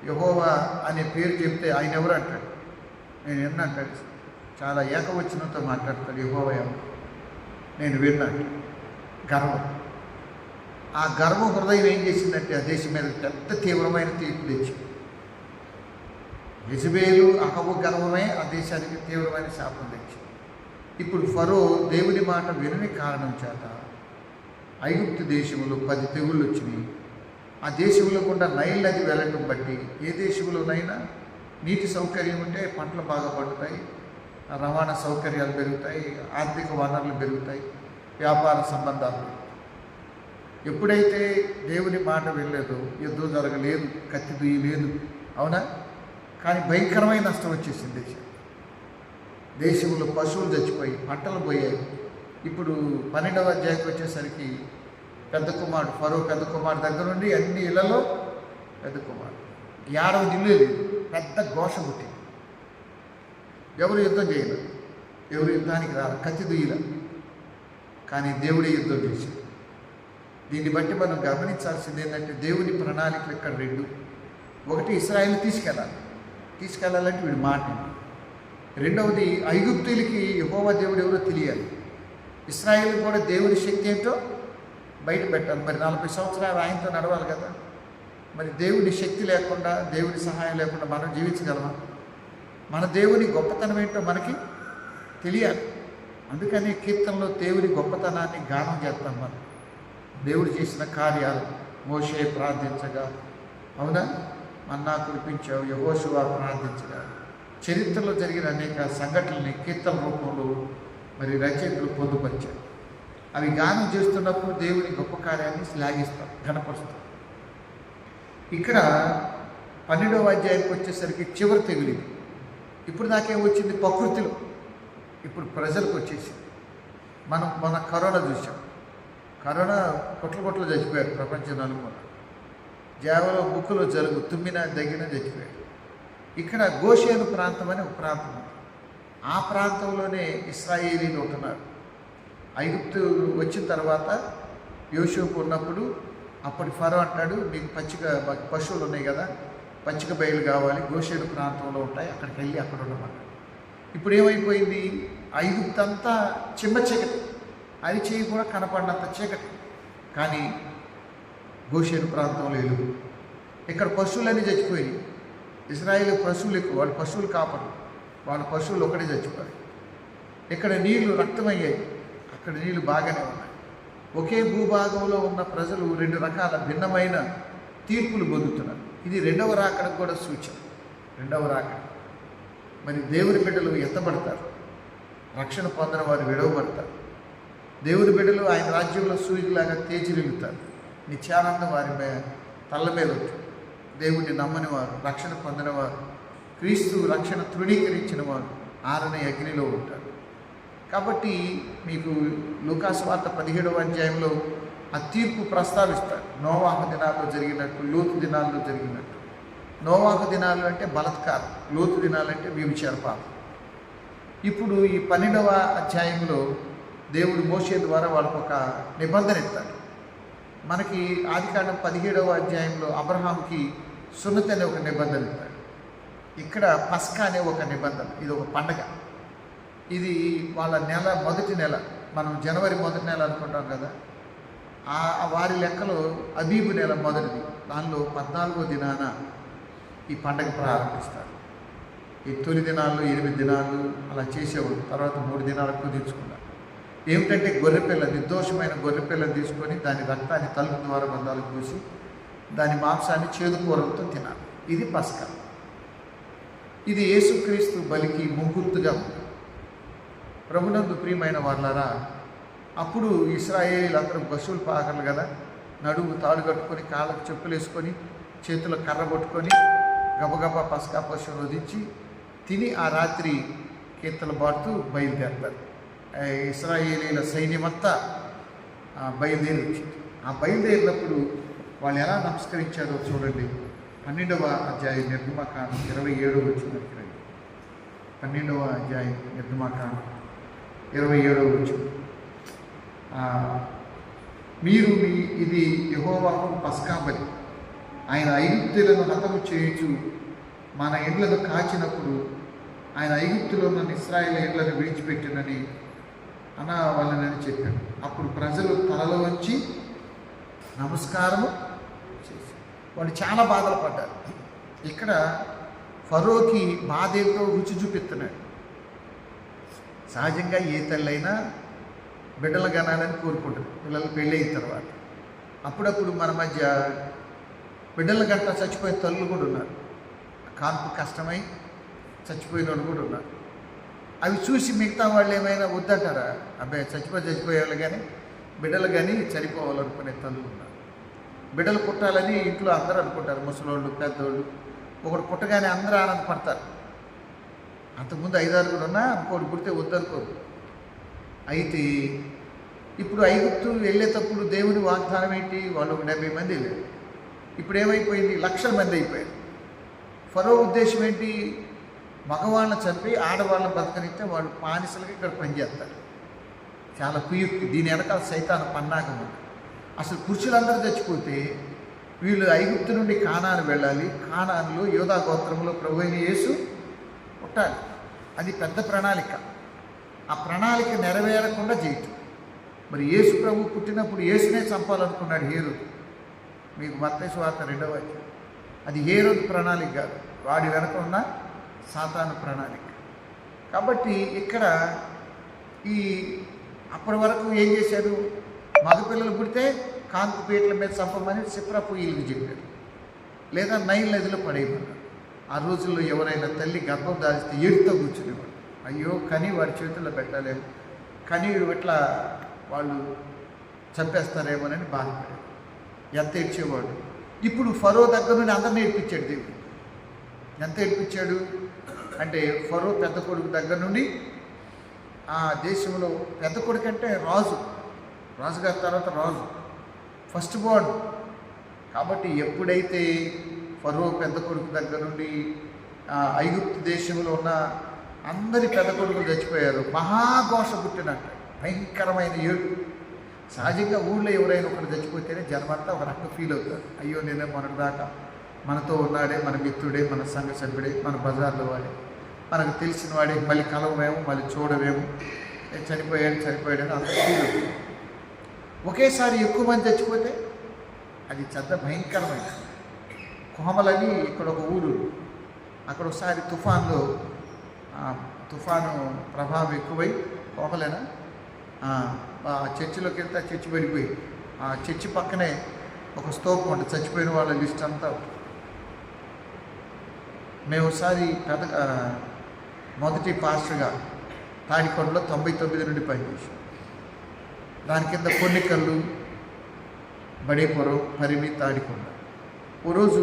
యెహోవా అనే పేరు చెప్తే ఆయన ఎవరు అంటాడు, నేను ఎన్నంటాడు, చాలా ఏకవచనంతో మాట్లాడతాడు. యెహోవా ఎవరు, నేను విన్నాను. గర్వం. ఆ గర్వ హృదయం ఏం చేసిందంటే ఆ దేశం మీద పెద్ద తీవ్రమైన తీర్పు తెచ్చింది. యెజబేలు, అహవు గర్వమే ఆ దేశానికి తీవ్రమైన శాపం తెచ్చింది. ఇప్పుడు ఫరో దేవుని మాట వినని కారణం చేత ఐగుప్తు దేశంలో 10 తెగుళ్ళు వచ్చినాయి. ఆ దేశంలో గుండా నైల్ నది వెళ్ళటం బట్టి ఏ దేశంలోనైనా నీటి సౌకర్యం ఉంటే పంటలు బాగా పండుతాయి, రవాణా సౌకర్యాలు పెరుగుతాయి, ఆర్థిక వనరులు పెరుగుతాయి, వ్యాపార సంబంధాలు. ఎప్పుడైతే దేవుని మాట వెళ్ళలేదో యుద్ధం జరగలేదు, కత్తి దుయ్యలేదు, అవునా? కానీ భయంకరమైన నష్టం వచ్చేసింది దేశంలో పశువులు చచ్చిపోయి పంటలు పోయాయి. ఇప్పుడు 12వ అధ్యాయంకి వచ్చేసరికి పెద్ద కుమారుడు ఫరో, పెద్ద కుమారుడు దగ్గర నుండి అన్ని ఇళ్లలో పెద్ద కుమారుడు, 6వ ఇల్లు లేదు, పెద్ద ఘోష పుట్టింది. ఎవరు యుద్ధం చేయలేదు, ఎవరు యుద్ధానికి రాదు, కత్తి దుయ్యల. కానీ దేవుడే యుద్ధం చేశాడు. దీన్ని బట్టి మనం గమనించాల్సింది ఏంటంటే, దేవుని ప్రణాళికలు ఇక్కడ 2. ఒకటి, ఇశ్రాయేలు తీసుకెళ్ళాలంటే వీడు మాట. రెండవది, ఐగుప్తీయులకి యెహోవా దేవుడు ఎవరో తెలియాలి, ఇశ్రాయేలు కూడా దేవుని శక్తి ఏంటో బయట పెట్టాలి. మరి 40 సంవత్సరాలు ఆయనతో నడవాలి కదా. మరి దేవుని శక్తి లేకుండా, దేవుని సహాయం లేకుండా మనం జీవించగలమా? మన దేవుని గొప్పతనం ఏంటో మనకి తెలియాలి. అందుకని కీర్తనలో దేవుని గొప్పతనాన్ని గానం చేస్తాం మనం. దేవుడు చేసిన కార్యాలు, మోషే ప్రార్థించగా, అవునా, మన్నా కురిపించావు, యెహోషువ ప్రార్థించగా, చరిత్రలో జరిగిన అనేక సంఘటనల్ని కీర్తన రూపంలో మరి రచయితలు పొందుపరిచారు. అవి గానం చేస్తున్నప్పుడు దేవుని గొప్ప కార్యాన్ని శ్లాఘిస్తాం, ఘనపరుస్తాం. ఇక్కడ 12వ అధ్యాయానికి వచ్చేసరికి చివరి తెగులింది. ఇప్పుడు నాకేం వచ్చింది, ప్రకృతిలో. ఇప్పుడు ప్రజలకు వచ్చేసింది. మన కరోనా చూసాం. కరోనా కొట్లు చచ్చిపోయారు ప్రపంచం నలుమూల. జావలో ముక్కులో జలుబు, తుమ్మిన దగ్గర చచ్చిపోయారు. ఇక్కడ గోషేను ప్రాంతం అని ఒక ప్రాంతం ఉంది. ఆ ప్రాంతంలోనే ఇశ్రాయేలీలు ఉంటున్నారు. ఐగుప్తు వచ్చిన తర్వాత యోసేపు ఉన్నప్పుడు అప్పటి ఫరో అంటాడు, మీకు పశువులు ఉన్నాయి కదా, పచ్చిక బయలు కావాలి, గోషేను ప్రాంతంలో ఉంటాయి, అక్కడికి వెళ్ళి అక్కడ ఉండమన్నాడు. ఇప్పుడు ఏమైపోయింది, ఐగుప్తు అంతా చిమ్మ చీకటి, అది చేయి కూడా కనపడినంత చీకటి. కానీ గోషేను ప్రాంతంలో వెలుగు. ఇక్కడ పశువులన్నీ చచ్చిపోయి, ఇశ్రాయేలు పశువులు ఎక్కువ, వాళ్ళ పశువులు కాపరు, వాళ్ళ పశువులు ఒకటే చచ్చిపోయాయి. ఇక్కడ నీళ్లు రక్తమయ్యాయి, అక్కడ నీళ్లు బాగానే ఉన్నాయి. ఒకే భూభాగంలో ఉన్న ప్రజలు రెండు రకాల భిన్నమైన తీర్పులు పొందుతున్నారు. ఇది రెండవ రాకడకు కూడా సూచన. రెండవ రాకడ మరి దేవుని బిడ్డలు ఎత్తబడతారు, రక్షణ పొందిన వారు విడవబడతారు. దేవుని బిడ్డలు ఆయన రాజ్యంలో సూర్యులాగా తేజరిల్లుతారు. నిత్యానందం వారి తల్ల మీద ఉంటుంది. దేవుడిని నమ్మని వారు, రక్షణ పొందిన వారు, క్రీస్తు రక్షణ తృణీకరించిన వారు ఆరని అగ్నిలో ఉంటారు. కాబట్టి మీకు లూకాసు వార్త 17వ అధ్యాయంలో ఆ తీర్పు ప్రస్తావిస్తారు. నోవాహు దినాల్లో జరిగినట్టు, లోతు దినాల్లో జరిగినట్టు. నోవాహు దినాలు అంటే బలత్కారం, లోతు దినాలు అంటే వ్యభిచార పాపం. ఇప్పుడు ఈ 12వ అధ్యాయంలో దేవుడు మోషే ద్వారా వాళ్ళకు ఒక నిబంధన ఇస్తాడు. మనకి ఆదికాండం 17వ అధ్యాయంలో అబ్రహాంకి సున్నతి అనే ఒక నిబంధన ఇస్తాడు. ఇక్కడ పస్కా అనే ఒక నిబంధన, ఇది ఒక పండగ. ఇది వాళ్ళ నెల, మొదటి నెల. మనం జనవరి మొదటి నెల అనుకుంటాం కదా, వారి లెక్కలో అబీబు నెల మొదటిది. దానిలో 14వ దినాన ఈ పండగ ప్రారంభిస్తారు. ఈ తొలి దినాల్లో 8 దినాలు అలా చేసేవాడు, తర్వాత 3 దినాలకు కుదించుకున్నారు. ఏమిటంటే గొర్రెపిల్ల, నిర్దోషమైన గొర్రెపిల్లని తీసుకొని దాని రక్తాన్ని తలుపు ద్వారా బంధాలకు పూసి దాని మాంసాన్ని చేదుకూరలతో తినాలి. ఇది పస్కా. ఇది యేసుక్రీస్తు బలికి ముహూర్తుగా ఉంది. ప్రభునందు ప్రియమైన వాళ్ళారా, అప్పుడు ఇశ్రాయేలీలందరూ పశువులు పాకలు కదా, నడుము తాడు కట్టుకొని, కాళ్ళకు చెప్పులు వేసుకొని, చేతుల కర్ర పట్టుకొని గబగబా పస్కా పశువును వధించి తిని ఆ రాత్రి కీర్తనలు పాడుతూ బయలుదేరుతారు. ఇశ్రాయేలీల సైన్యమంతా బయలుదేరి వచ్చింది. ఆ బయలుదేరినప్పుడు వాళ్ళు ఎలా నమస్కరించారో చూడండి. 12వ అధ్యాయం నిర్గమకాండం 27వ వచనానికి రండి. 12వ అధ్యాయం నిర్గమకాండం 27వ వచనం. మీరు ఇది యెహోవాకు పస్కా బలి, ఆయన ఐగుప్తులను హతము చేయించు మన ఇండ్లను కాచినప్పుడు ఆయన ఐగుప్తులో ఉన్న ఇశ్రాయేలు ఇండ్లను విడిచిపెట్టినని అనవలనని చెప్పాడు. అప్పుడు ప్రజలు తలలో వంచి నమస్కారము చేసి వాళ్ళు చాలా బాధలు పడ్డారు. ఇక్కడ ఫరోకి బాధేతో రుచి చూపిస్తున్నాడు. సహజంగా ఏ తల్లైనా బిడ్డలు కనాలని కోరుకుంటారు, పిల్లలు పెళ్ళయిన తర్వాత. అప్పుడప్పుడు మన మధ్య బిడ్డల గంట చచ్చిపోయిన తల్లులు కూడా ఉన్నారు, కాన్పు కష్టమై చచ్చిపోయిన వాళ్ళు కూడా ఉన్నారు. అవి చూసి మిగతా వాళ్ళు ఏమైనా వద్దంటారా? అబ్బాయి చచ్చిపోయేవాళ్ళు కానీ బిడ్డలు కానీ చనిపోవాలనుకునే తల్లులు ఉన్నారు. బిడ్డలు పుట్టాలని ఇంట్లో అందరూ అనుకుంటారు, ముసలోళ్ళు, పెద్దోళ్ళు. ఒకడు పుట్టగానే అందరూ ఆనందపడతారు. అంతకుముందు 5-6 ఉన్నా ఇంకోటి పుడితే వద్దనుకోరు. అయితే ఇప్పుడు ఐగుప్తు వెళ్ళేటప్పుడు దేవుని వాగ్దానం ఏంటి? వాళ్ళు 70 మంది వెళ్ళారు. ఇప్పుడు ఏమైపోయింది? లక్షల మంది అయిపోయారు. ఫరో ఉద్దేశం ఏంటి? మగవాళ్ళని చంపి ఆడవాళ్ళని బతకనిస్తే వాళ్ళు బానిసలుగా ఇక్కడ పనిచేస్తారు. చాలా కుయుక్తి. దీని వెనకాల సైతాను పన్నాగం ఉంది. అసలు పురుషులందరూ చచ్చిపోతే వీళ్ళు ఐగుప్తు నుండి కానాను వెళ్ళాలి. కానానులో యోధా గోత్రంలో ప్రభు అయిన యేసు పుట్టాలి. అది పెద్ద ప్రణాళిక. ఆ ప్రణాళిక నెరవేరకుండా చేయటం. మరి యేసు ప్రభు పుట్టినప్పుడు యేసునే చంపాలనుకున్నాడు హేరోదు. మీకు మత్తయి సువార్త 2వ అధ్యాయం. అది హేరోదు ప్రణాళిక కాదు, వాడి వెనక ఉన్న సాతాను ప్రణాళిక. కాబట్టి ఇక్కడ అప్పటి వరకు ఏం చేశారు? మగపిల్లలు పుడితే కాంతి పీటల మీద చంపమని సిప్రా పొయ్యిలకు చెప్పారు, లేదా నైల్ నదిలో పడేయమన్నారు. ఆ రోజుల్లో ఎవరైనా తల్లి గర్భం దాల్చితే ఏడుతో కూర్చునేవాడు. అయ్యో కని వాడి చేతుల్లో పెట్టలేము, కని ఇట్లా వాళ్ళు చంపేస్తారేమోనని బాధపడేవాడు, ఎంత ఏడ్చేవాడు. ఇప్పుడు ఫరో దగ్గర నుండి అందరినీ ఏడ్పించాడు దేవుడు. ఎంత ఏడ్పించాడు అంటే, ఫరో పెద్ద కొడుకు దగ్గర నుండి ఆ దేశంలో పెద్ద కొడుకు అంటే రాజుగారి తర్వాత రాజు, ఫస్ట్ బోర్న్. కాబట్టి ఎప్పుడైతే ఫరో పెద్ద కొడుకు దగ్గర నుండి ఐగుప్తు దేశంలో ఉన్న అందరి పెద్ద కొడుకులు చచ్చిపోయారు. మహాఘోష పుట్టినట్టు భయంకరమైన ఏడు. సహజంగా ఊళ్ళో ఎవరైనా ఒకరు చచ్చిపోతేనే జనమంతా ఒక రకంగా ఫీల్ అవుతారు. అయ్యో నేనే మొన్నటిదాకా మనతో ఉన్నాడే, మన మిత్రుడే, మన సంఘ సభ్యుడే, మన బజార్లో వాడే, మనకు తెలిసిన వాడే, మళ్ళీ కలవమేమో, మళ్ళీ చూడమేమో, చనిపోయాడని అంత ఫీల్ అవుతుంది. ఒకేసారి ఎక్కువ మంది చచ్చిపోతే అది చెడ్డ భయంకరమైన. కోమలని ఇక్కడ ఒక ఊరు, అక్కడ ఒకసారి తుఫాను ప్రభావం ఎక్కువై కోమలేనా ఆ చర్చిలోకి వెళ్తే ఆ చర్చి పడిపోయి, ఆ చర్చి పక్కనే ఒక స్తూపం ఉంటుంది, చచ్చిపోయిన వాళ్ళ లిస్ట్ అంతా. మేము ఒకసారి మొదటి పాస్టర్గా తాడికొండలో 99 నుండి పనిచేసాం. దాని కింద కొన్నికల్లు, బడేపురం, పరిమి, తాడికొండ. ఓ రోజు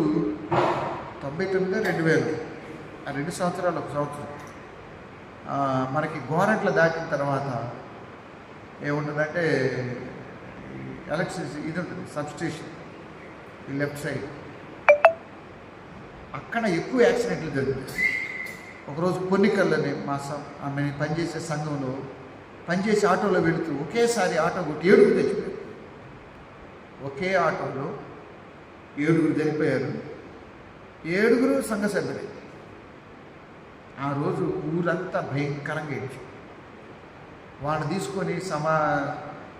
99, 2000 ఆ 2 సంవత్సరాలు, ఒక సంవత్సరం మనకి గోరంట్ల దాటిన తర్వాత ఏముంటుందంటే ఎలక్ట్రిసిటీ ఇది ఉంటుంది, సబ్స్టేషన్ ఈ లెఫ్ట్ సైడ్. అక్కడ ఎక్కువ యాక్సిడెంట్లు జరుగుతాయి. ఒకరోజు పొన్నికల్లని మేము పనిచేసే సంఘంలో పనిచేసే ఆటోలో వెళుతూ ఒకేసారి ఆటో కొట్టి 7 తెచ్చిపోయారు. ఒకే ఆటోలో 7 చనిపోయారు. 7 సంఘ సభ్యులే. ఆ రోజు ఊరంతా భయంకరంగా ఏడ్చి వాడిని తీసుకొని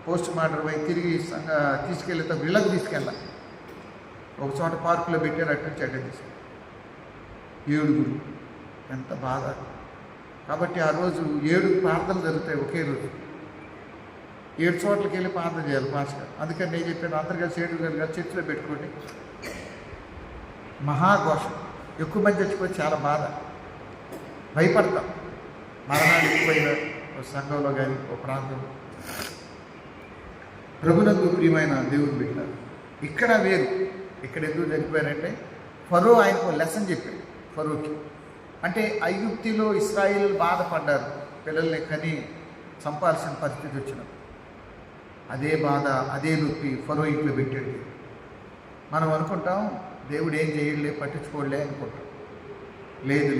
పోస్ట్ మార్టం అయి తిరిగి తీసుకెళ్తే వీళ్ళకి తీసుకెళ్ళాలి. ఒక చోట పార్కులో పెట్టారు, అటు నుంచి అడ్డ తీసుకెళ్ళి 7 ఎంత బాధ. కాబట్టి ఆ రోజు 7 ప్రార్థనలు జరుగుతాయి ఒకే రోజు. 7 చోట్లకి వెళ్ళి ప్రార్థన చేయాలి పాస్టర్. అందుకని నేను చెప్పాను, అందరు కలిసి 7 కలిసి చర్చిలో పెట్టుకోండి. మహాఘోషం. ఎక్కువ మంది చచ్చిపోతే చాలా బాధ, భయపడతాం. మరణాలు ఎక్కువైన సంఘంలో కానీ ఒక ప్రాంతంలో. ప్రభునందు ప్రియమైన దేవుని బిడ్డ, ఇక్కడ వేరు. ఇక్కడ ఎందుకు చనిపోయారంటే ఫరో ఆయనకు లెసన్ చెప్పాడు. ఫరోకి అంటే ఐగుప్తిలో ఇశ్రాయేలు బాధపడ్డారు, పిల్లల్ని కని చంపాల్సిన పరిస్థితి వచ్చినప్పుడు. అదే బాధ, అదే నొప్పి ఫరో ఇంట్లో పెట్టాడు. మనం అనుకుంటాం దేవుడు ఏం చేయలే, పట్టించుకోలే అనుకుంటాం. లేదు,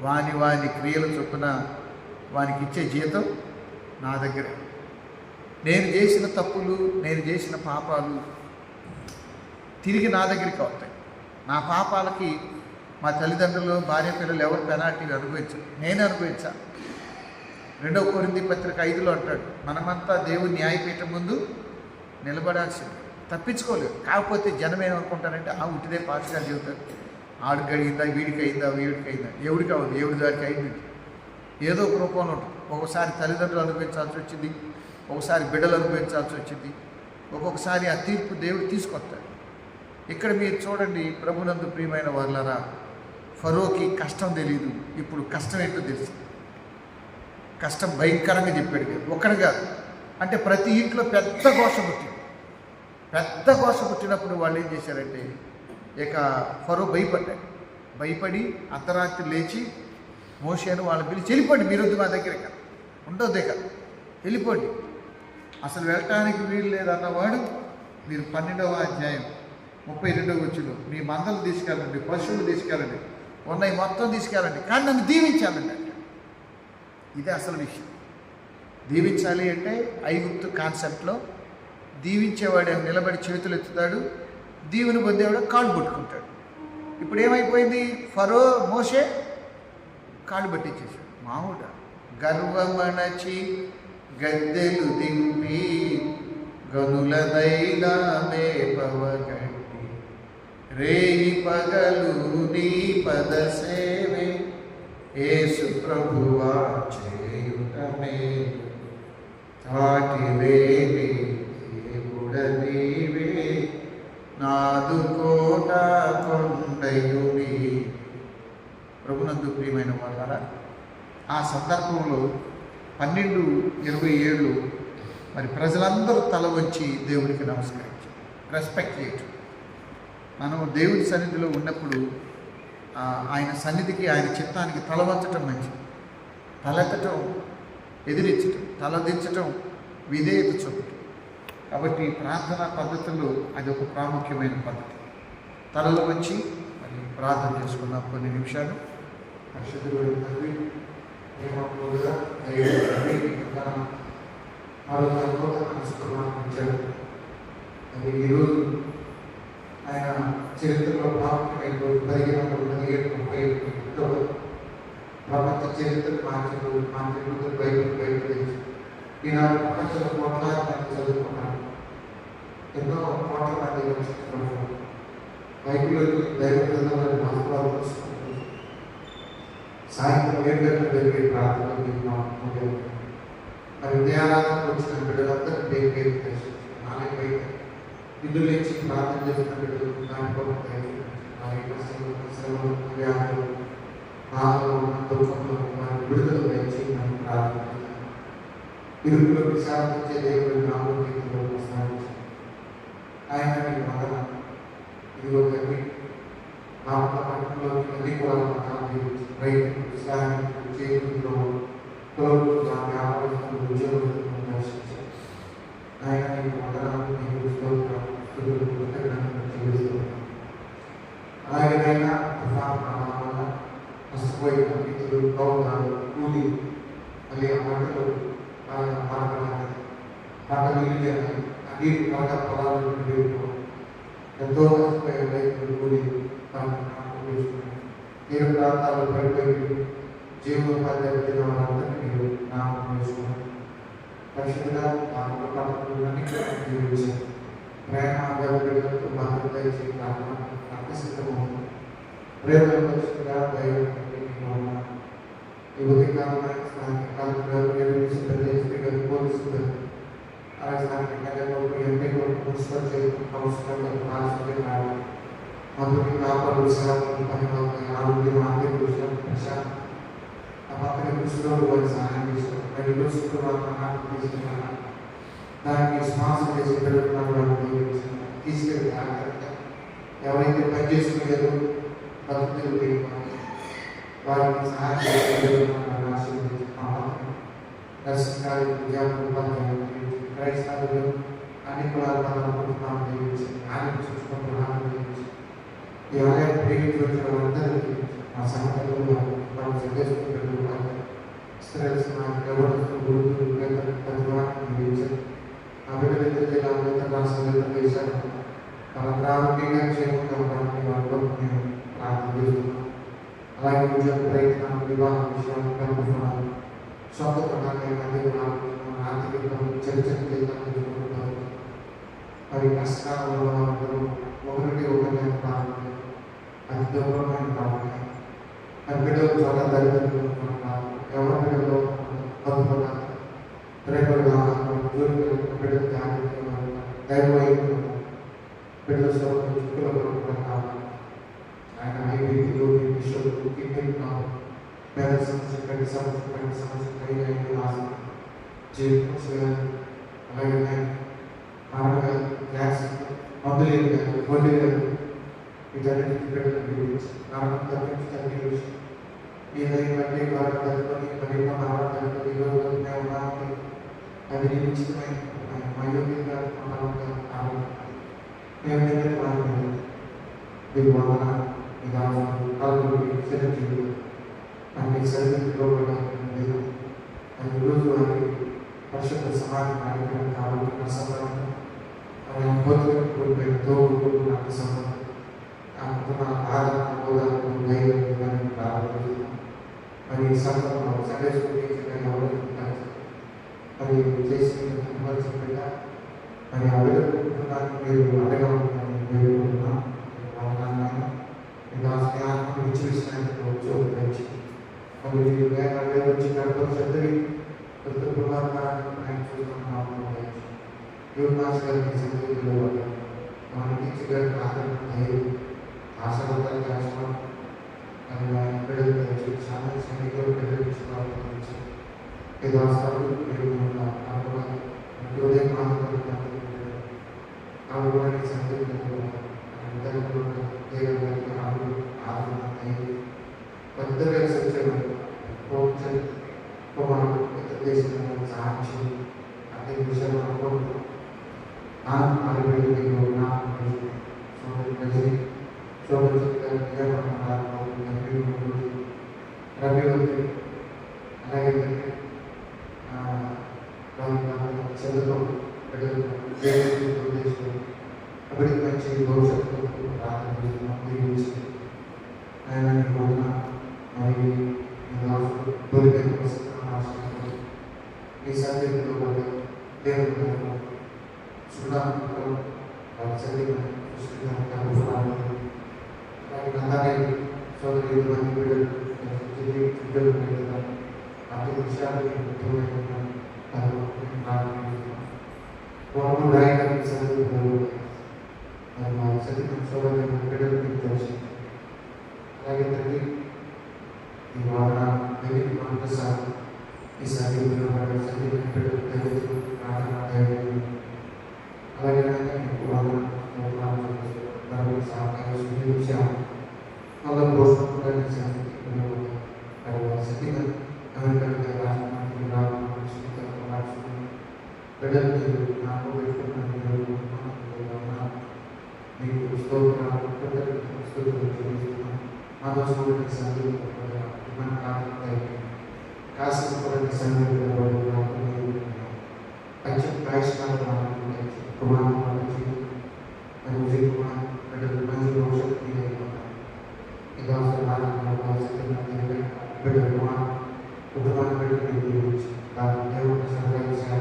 వాని క్రియల చొప్పున వానికి ఇచ్చే జీతం నా దగ్గర. నేను చేసిన తప్పులు, నేను చేసిన పాపాలు తిరిగి నా దగ్గరికి వస్తాయి. నా పాపాలకి మా తల్లిదండ్రులు, భార్య పిల్లలు ఎవరు పెనాల్టీలు అనుభవించారు, నేనే అనుభవించాను. 2 కొరింథీ పత్రిక 5లో అంటాడు, మనమంతా దేవుని న్యాయపీఠం ముందు నిలబడాల్సింది, తప్పించుకోలేదు. కాకపోతే జనం ఏమనుకుంటారంటే ఉట్టిదే పాస్గా చెబుతారు, ఆడికి అడిగిందా, వీడికి అయిందా, ఎవడికి అవ్వదు, ఎవడి దానికి అయింది. ఏదో ఒక రూపంలో ఉంటుంది. ఒక్కొక్కసారి తల్లిదండ్రులు అనుభవించాల్సి వచ్చింది, ఒకసారి బిడ్డలు అనుభవించాల్సి వచ్చింది, ఒక్కొక్కసారి ఆ తీర్పు దేవుడు తీసుకొస్తాడు. ఇక్కడ మీరు చూడండి, ప్రభునందు ప్రియమైన వాళ్ళరా, ఫరోకి కష్టం తెలియదు, ఇప్పుడు కష్టం ఏంటో తెలుసు. కష్టం భయంకరంగా చెప్పాడు. ఒక్కడు కాదు, అంటే ప్రతి ఇంట్లో పెద్ద ఘోష పుట్టింది. పెద్ద ఘోష పుట్టినప్పుడు వాళ్ళు ఏం చేశారంటే, ఇక ఫరో భయపడి అర్ధరాత్రి లేచి మోషేను వాళ్ళని పిలిచి, వెళ్ళిపోండి, మీరొద్దు మా దగ్గర, ఉండొద్దే కదా, వెళ్ళిపోండి, అసలు వెళ్ళటానికి వీలు లేదన్నవాడు, మీరు 12వ అధ్యాయం 32వ వచనం, మీ మందలు తీసుకెళ్ళండి, పశువులు తీసుకెళ్ళండి, ఉన్నాయి మొత్తం తీసుకెళ్ళండి, కానీ నన్ను దీవించాలండి అంటే. ఇదే అసలు విషయం. దీవించాలి అంటే ఐగుప్తు కాన్సెప్ట్లో దీవించేవాడు నిలబడి చేతులు ఎత్తుతాడు, దీవుని పొందేవాడు కాళ్ళు పట్టుకుంటాడు. ఇప్పుడు ఏమైపోయింది, ఫరో మోషే కాళ్ళు పట్టించేసాడు. మామూడ గర్వమణచి గద్దెలు దింపి గనులదైనా మేపవగట్టి రేయి పగలు నీ పద సేవే యేసు ప్రభువా చేయుటమే తాటివేవి దేవుడ నీవే నాదు కోట కొండయుని. ప్రభునందు ప్రియమైన వాళ్ళారా, ఆ సందర్భంలో 12:27 మరి ప్రజలందరూ తల వంచి దేవుడికి నమస్కరించారు, రెస్పెక్ట్ చేయటం. మనం దేవుడి సన్నిధిలో ఉన్నప్పుడు ఆయన సన్నిధికి, ఆయన చిత్తానికి తల వంచటం మంచిది. తలెత్తటం ఎదిరించటం, తలదించటం విధేయత చూపటం. కాబట్టి ప్రార్థనా పద్ధతుల్లో అది ఒక ప్రాముఖ్యమైన పద్ధతి. తలలో వచ్చి మరి ప్రార్థన చేసుకున్న కొన్ని నిమిషాలు పరిశుద్ధుడు తండ్రి, ప్రేమపూర్వక దైవ తండ్రి, మరొక నూతన శుక్రవారం ఇచ్చాడు. అది ఈరోజు ఆయన చరిత్రలో ప్రాముఖ్యమైన రోజు 15/17/37 ప్రపంచ చరిత్ర మార్చిన బైబిల్ ఈనాడు ప్రపంచంలో కోట్లాది మంది చదువుకున్నారు. ఎన్నో కోట్ల మంది రక్షించబడ్డారు. బైబిల్ దైవ గ్రంథాలను వాస్తవాలు తెలుసుకుంటారు. సాయంత్రం 7 గంటల జరిగే ప్రార్థనలు మరి ఉదయారాధనకు వచ్చిన బిడ్డలందరూ పేరు నాలుగు విధులు ఇచ్చి ప్రార్థన చేసిన బిడ్డలు దానికోసం దుఃఖంలో విడుదల వేయించి మనం ప్రార్థన ఇరుకులో విశాంతించే దేవుడి నామోపేతలో ప్రస్తావించారు. ఆయన మగన ఇదిగో తల్లి నా పట్టణంలోకి అన్ని కూడా రైతులు విశ్రామికులు చేతుల్లో కులవులు వ్యాపారస్తులు ఉద్యోగులను దర్శించారు. ఆయన మగనాలు నీకు అలాగేనైనా నష్టపోయిన రైతులు గౌరవాలు కూలి మళ్ళీ ఆ పంటలు పంట నీళ్ళు నీరు పంట పొలాలు ఎంతో నష్టపోయే రైతులు కూలి తీర ప్రాంతాల్లో పడిపోయి జీవనోపాధి వచ్చిన వారందరినీ మీరు నామం వేసుకున్నారు. పరిశుద్ధంగా జీవించారు. ప్రేమ గౌరవతో భద్రత ఇచ్చి అర్థసిద్ధమవుతుంది. ప్రేమ పరిశుద్ధంగా దైవం ఈ ఉదయకాలంలో సాయంకాలంలో పోలిస్తుంది. అలాగే సాయంకాలంలో ఎంపీ మున్సిపల్ కౌన్సిలర్ రావాలి. మొదటి కాపాడు విశాఖలు పని ఆరోగ్యం ఆర్థిక విషయాలు ప్రశాంతం ఆ పక్కన దృష్టిలో వారి సహాయం చేశారు. మరి దృష్టిలో వాళ్ళ తీసుకున్నాను దానికి స్పాన్సర్ చేసి పెరుగుతున్నారు. తీసుకెళ్ళి ఎవరైతే పని చేసుకునేదో బతుకులు వారికి సహాయం దర్శకాలు విద్యార్థులు క్రైస్తవులు అన్ని కులాల అనుకుంటున్నాం ఆయన చూసుకుంటున్నాను. ఈ ఆలయం ప్రేమించిన వాళ్ళందరికీ మా సంఘటనలు వాళ్ళు సందేశించారు. గురువులు ప్రతిభాన్ని ఆ బిడ్డలు జిల్లా రాష్ట్రాలు చేశారు. వాళ్ళ ప్రాముఖ్యంగా క్షేమంగా ఉండడానికి వాళ్ళు నేను ప్రార్థన చేస్తున్నాను. అలాగే ఉద్యోగ ప్రయత్నం వివాహ విషయాలు కనుగొన్నాను. సొంత పదార్థాలు ఆర్థిక చర్చలు చేస్తాను. మరి కష్టాలలో అందరూ ఒకరికి ప్రార్థన అది దూరమైన ప్రార్థన. అది బిడ్డలు చాలా దరిద్రం ఎవరి బిడ్డలో బతుకున్నారు. రేపు బిడ్డలు దైవం బిడ్డల చుక్కల కూడా కావాలి. ఆయన ఐదు విషయాలు పేద సమస్య పెద్ద సమస్య జీవితం అలాగే గ్యాస్ మందులు వడ్డీలు వీటన్నిటికీ బిడ్డలు కారణం తగ్గించి ఏదైనా బట్టి వారు తగ్గుకొని మరి ఉన్నామని అది నిశ్చితమైన మయోగ్యంగా మేమైతే మాట్లాడాలి. మీరు వలన కలుగులు సెలవు అన్ని సరిహద్దులో లేదు. అది రోజు వారి పరిశుద్ధ సమాధి కార్యక్రమం కాబట్టి నా సంబంధం అది అనుభూతిగా కోల్పోయిన తోడు నాకు సంబంధం అనుకున్న ఆదరణ బోధనకు ధైర్యం ప్రారంభించాను. మరి సంఘంలో సందేశం ఎవరు మరి చేసి బిడ్డ మరి అడుగుతున్నాను. మీరు అడగమని వేడుకుంటున్నాను. ఇలా స్నేహాన్ని విచ్చేసినందుకు వచ్చి మరి మీరు వేరే వచ్చి గడప చదివి ఆయన చూస్తున్నాము. యువనాశ గారికి సందేశంలో మన టీచర్ గారికి ఆదరణ ఆశపడాలి కష్టం అని బిడ్డలు చాలా సైనికులు బిడ్డలు ఇది అవసరాలు ఉదయం ఆనందపడుతున్నాను. ఆరోగ్యానికి సంతోషంగా పెద్ద వ్యవసాయం దేశంలో సాక్షి అదే విషయాలు అనుకుంటున్నాను. భవిష్యత్తు ప్రార్థన చేస్తున్నాం. దీవించి ఆయన మీ రోజున మరి దొరికే ఆశ్రయించారు. ఈ సన్నిధిలో కూడా దేవుడు చూడాలి వారి సన్నిధిని అలాగే సోదరి మంది బిడ్డలు అన్ని విషయాలు రాయడానికి సన్నిధిలో సోదరి బిడ్డలు మీకు తెలుసు. అలాగే తండ్రి ఈ వాదన వెలికి మనసారి ఈ సన్నిధిలో సన్నిధి బిడ్డలు ప్రార్థన అలాగే Allah berusaha dan sangat kalau sedikit kami berkata kami berdoa kita berdoa badan itu aku berdoa berdoa di stop kita ada sebuah kisah kepada iman kami kasih kepada kisah berdoa ajak kais kalau kemana dan uji Tuhan ada banyak dosa tidak kita selalu berdoa Tuhan beri dan Dewa bersama saya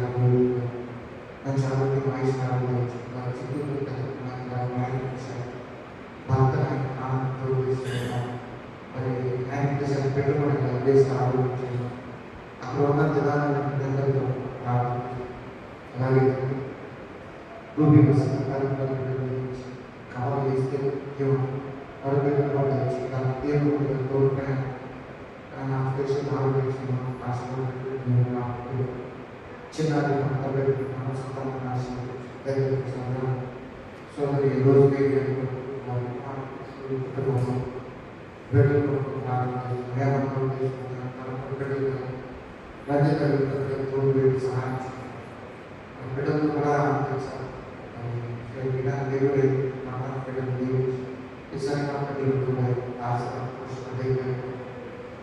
dan selalu dimai selalu dan situ kita mengenal mari saya bangkit anak terus dari hari kita berdoa dengan selalu aku akan jalan dengan lagi Ruby bersama kalau istilah और भी बहुत अच्छी बात ये तो मैं आपके से भाव देखना पासपोर्ट मिलना चिन्ह मतलब हम सब नाशी ऐसे समझना सोचने रोज के लिए और तो बेटे को मैं मतलब देखना पर बेटे को राज्य का तो बेटे सहाय बेटे को बड़ा आपके साथ फिर बिना देवरे माता बेटे को Isang kapatid ko ay asa ko sa dayay.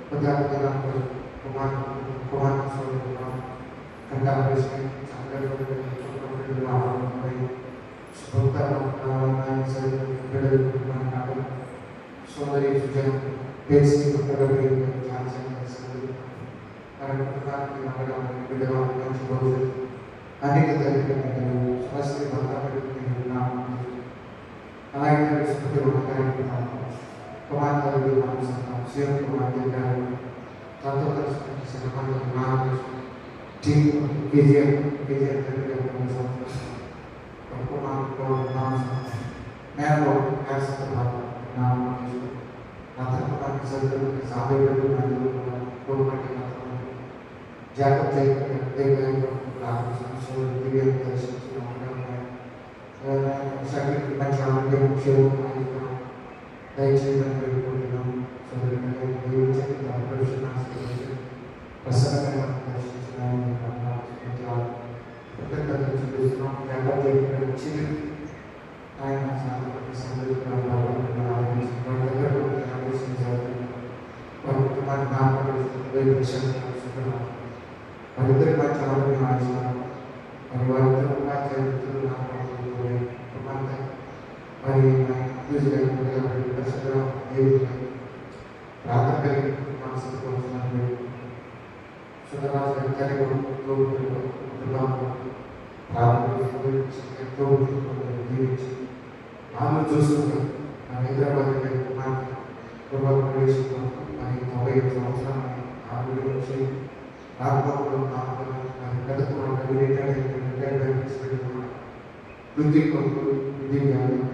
Pagkakataon ko kumain sa lupa. Kantapos ay sa gano'n ko ay sebentar kawan saya berada di mana saudari sudah besi berada di jangan saya karena perkara yang ada di dalam yang sebelum ada kita dengan selesai bangsa dengan alaik seperti orang kita kemana dari bangsa siap kemana tanpa terus sesuatu dengan di kejian dari bangsa kemana bangsa mereka kasih terhadap nama itu nanti kita bisa sampai dengan korban kita jaga dengan langsung sebagai terus sakit macam yang muncul dari cerita berikutnya sebenarnya dia cerita personal pasangan personal mental berkaitan dengan dapat diprediksi ayat sangat sambil berlalu berlalu sebenarnya harus menjadi teman apa dari personal sebenarnya ada macam yang harus berwarna macam itu hari itu juga kita sedang rakyat dari masuk konsumen saudara saya cari untuk berlaku rakyat itu berdiri lalu justru Hyderabad dari kemarin beberapa kali sebelum hari tahu sama-sama lalu bersih rakyat berlaku ada kurang dari dari seperti Lutik Lutik yang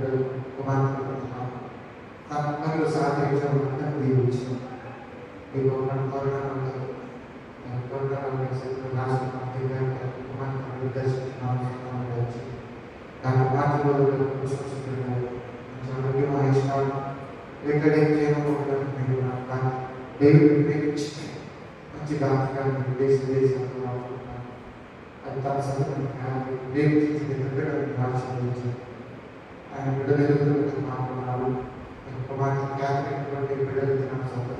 kemarin kan saat itu saya mengatakan di bawah korban yang saya termasuk dengan kemarin kita sama karena mati baru bisa sebenarnya sama dia mahasiswa mereka yang menggunakan David menciptakan desa-desa antara satu dengan David tidak berbeda bahasa Indonesia. Yang berbeda itu lalu kemarin Catherine berbeda dengan satu.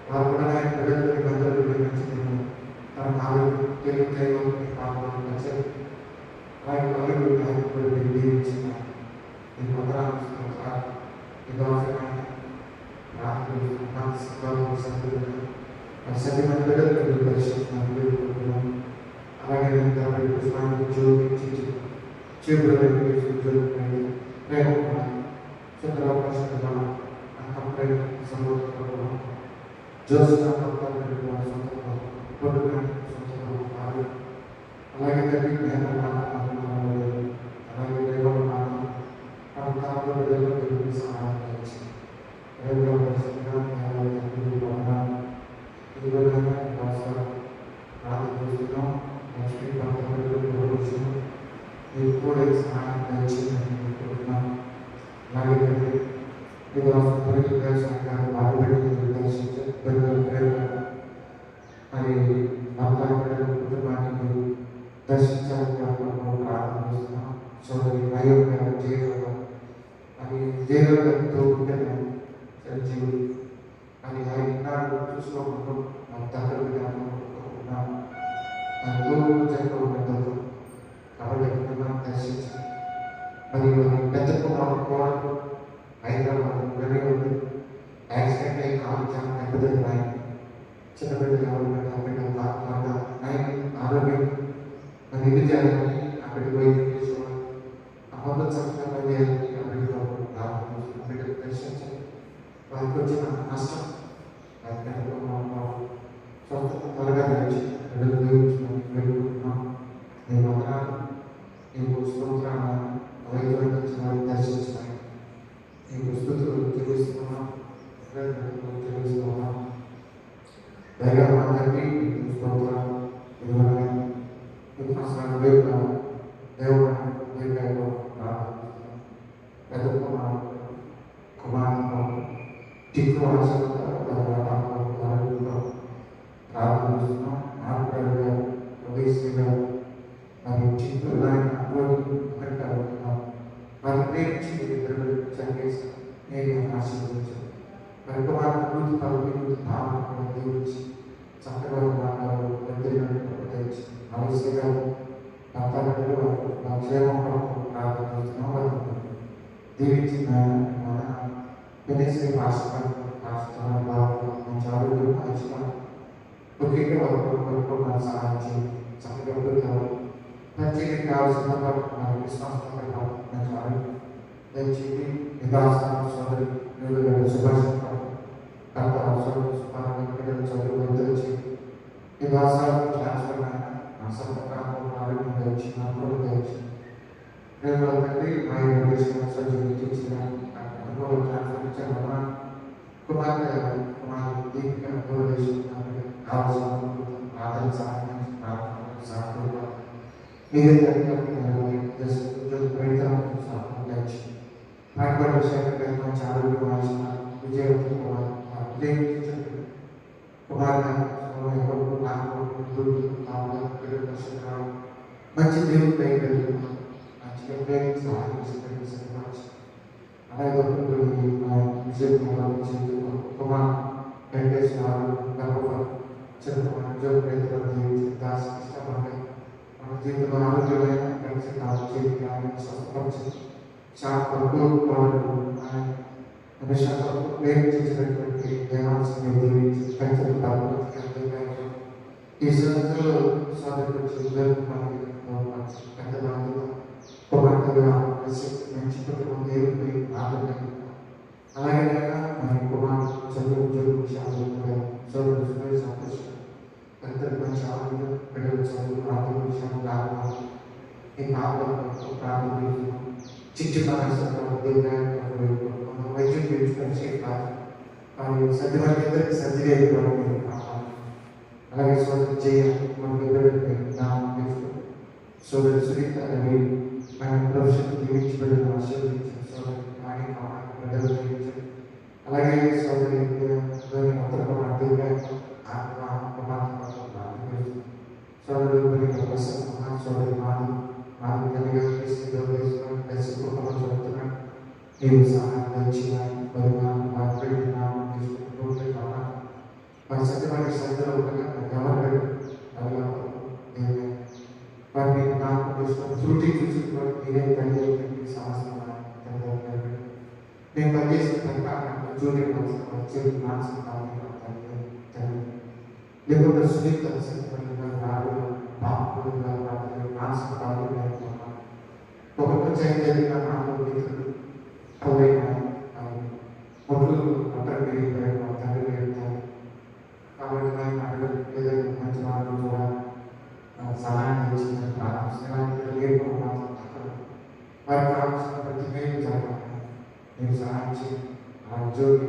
Lalu yang berbeda dengan Cina. Karena hal itu tengok di Papua Barat. Lain berbeda dengan Cina. ఈ వందనాలు ఈ దోషమైన రాత్రి సత్యమైన బిడ్డలు పరిశీలిస్తున్నాను. అలాగే నేను పుష్పాన్ని జోడించి చేతులు ప్రేమ చంద్రవకాశంగా సంబంధం జోసిన అలాగే తల్లి అలాగే దేవుడు సహాయం కూడా సహాయం దయచేయాలనుకుంటున్నాను. అలాగే మరి కుటుంబానికి దర్శించాలని ప్రారంభిస్తున్నాం. సోదరి భయం జీవనంతో సంజీవి అని ఆయన చూసుకోకుండా దగ్గర చెప్పడం కాబట్టి కుటుంబాన్ని దర్శించాలి. మరియు పెద్ద కుమారు కూడా హైదరాబాద్ వెళ్ళి ఉంది. యాక్సిడెంట్ అయ్యి కాలు చాలా దెబ్బతింది. ఆయన చిన్న బిడ్డలు ఆయన ఆరోగ్యం ఇది చేయాలని అక్కడికి పోయి తీసుకోవాలి. అమలు చక్కగా చేయాలని బిడ్డలు దర్శించాలి. వారికి వచ్చిన నష్టం త్వరగా తెచ్చి బిడ్డలు దేవుని వెళ్ళుకుంటున్నాం. నేను వందనాలు నీకు స్తోత్రాలను వైద్యులను దర్శించాలి. నీకు స్తుతులు తెలుస్తున్నాం తెలుస్తున్నాం. దైవాన్ని నీకు స్తోత్రాలు దేవుడు పెద్ద కుమారుడు టిక్కు ప్రారంభిస్తున్నాం. ఆడపిల్లగా ప్రవేశంగా మరి చిత్తులు వారి ప్రేమించి ఇద్దరు చంపేసి నేను ఆశీర్వదించాను. మరి కుమారుడు భావన దీవించి చక్కగా మాట్లాడు పెద్దచి ఆలస్యంగా భర్తలు క్షేమం ప్రార్థిస్తున్నాం. దీవించిన మన విదేశీ రాష్ట్రాలు చాలు ముఖ్యంగా మన సహాయం చేయండి. చక్కగా ప్రత్యేకంగా కావాల్సిన మన విశ్వాసంగా దయచేసి నివాసాల సోదరి శుభాషించారు. చదువు తెచ్చి నివాసాలు ట్రాన్స్ఫర్ మంచి దేవుడు మంచిగా ప్రేమించాలి. అలాగే కుమార్ వెంకటేశ్వర ఇష్టపడే మన జీవితంలో ఆరోగ్యమైన కలిసి చేతి స్వస్థపరిచి చాలా ప్రేమించినటువంటి దేవాల్సిన దీవించి ఈ సందర్భంలో కుమార్తెగా మంచి కుటుంబం దేవుడిపై ఆదరణ. అలాగే మన కుమార్ చదువు విషయాలు చదువు సంతోషం పెద్దలు మంచి ఆరోగ్యం పిల్లలు చదువు ఆరోగ్య విషయాలు రావాలి. ఈ పాపలకు ప్రారంభం చిట్టి వైద్యం పెంచుకొని వారి సత్యవారికి సర్జరీ అయిపోవడం. అలాగే సోదరు చేయాలి మన పిల్లలకి సోదరు సునీత రవి మన ప్రొఫెషన్ జీవించి బిడ్డను ఆశీర్వదించారు. సోదరు కానీ బిడ్డలు జీవించారు. అలాగే సోదరి సోదరు సోదరి నీవు సహాయం చేయాలి. వారి సత్యమైన శ్రద్ధలో ఉండగా వారిని నాకు త్రుటి చూసి మీరే తల్లి సమస్య నేను పనిచేసిన పరిపాలన జూనియర్ వచ్చి మానసిక లేకపోతే సునీత బాపుగా మానసిక ఒక జరిగిన మిత్రుడు పోయిన ఒడ్లు ఒంటరి పెరిగిపోయాడు తండ్రి పెరుగుతారు కాబట్టి నేను అడగదు ఏదైనా మంచి వాళ్ళు కూడా సహాయం చేసి ప్రారంభిస్తున్నాను వారికి కావాల్సిన ప్రతి మేలు జరగాలి నేను సహాయం చేసి ఆ ఉద్యోగి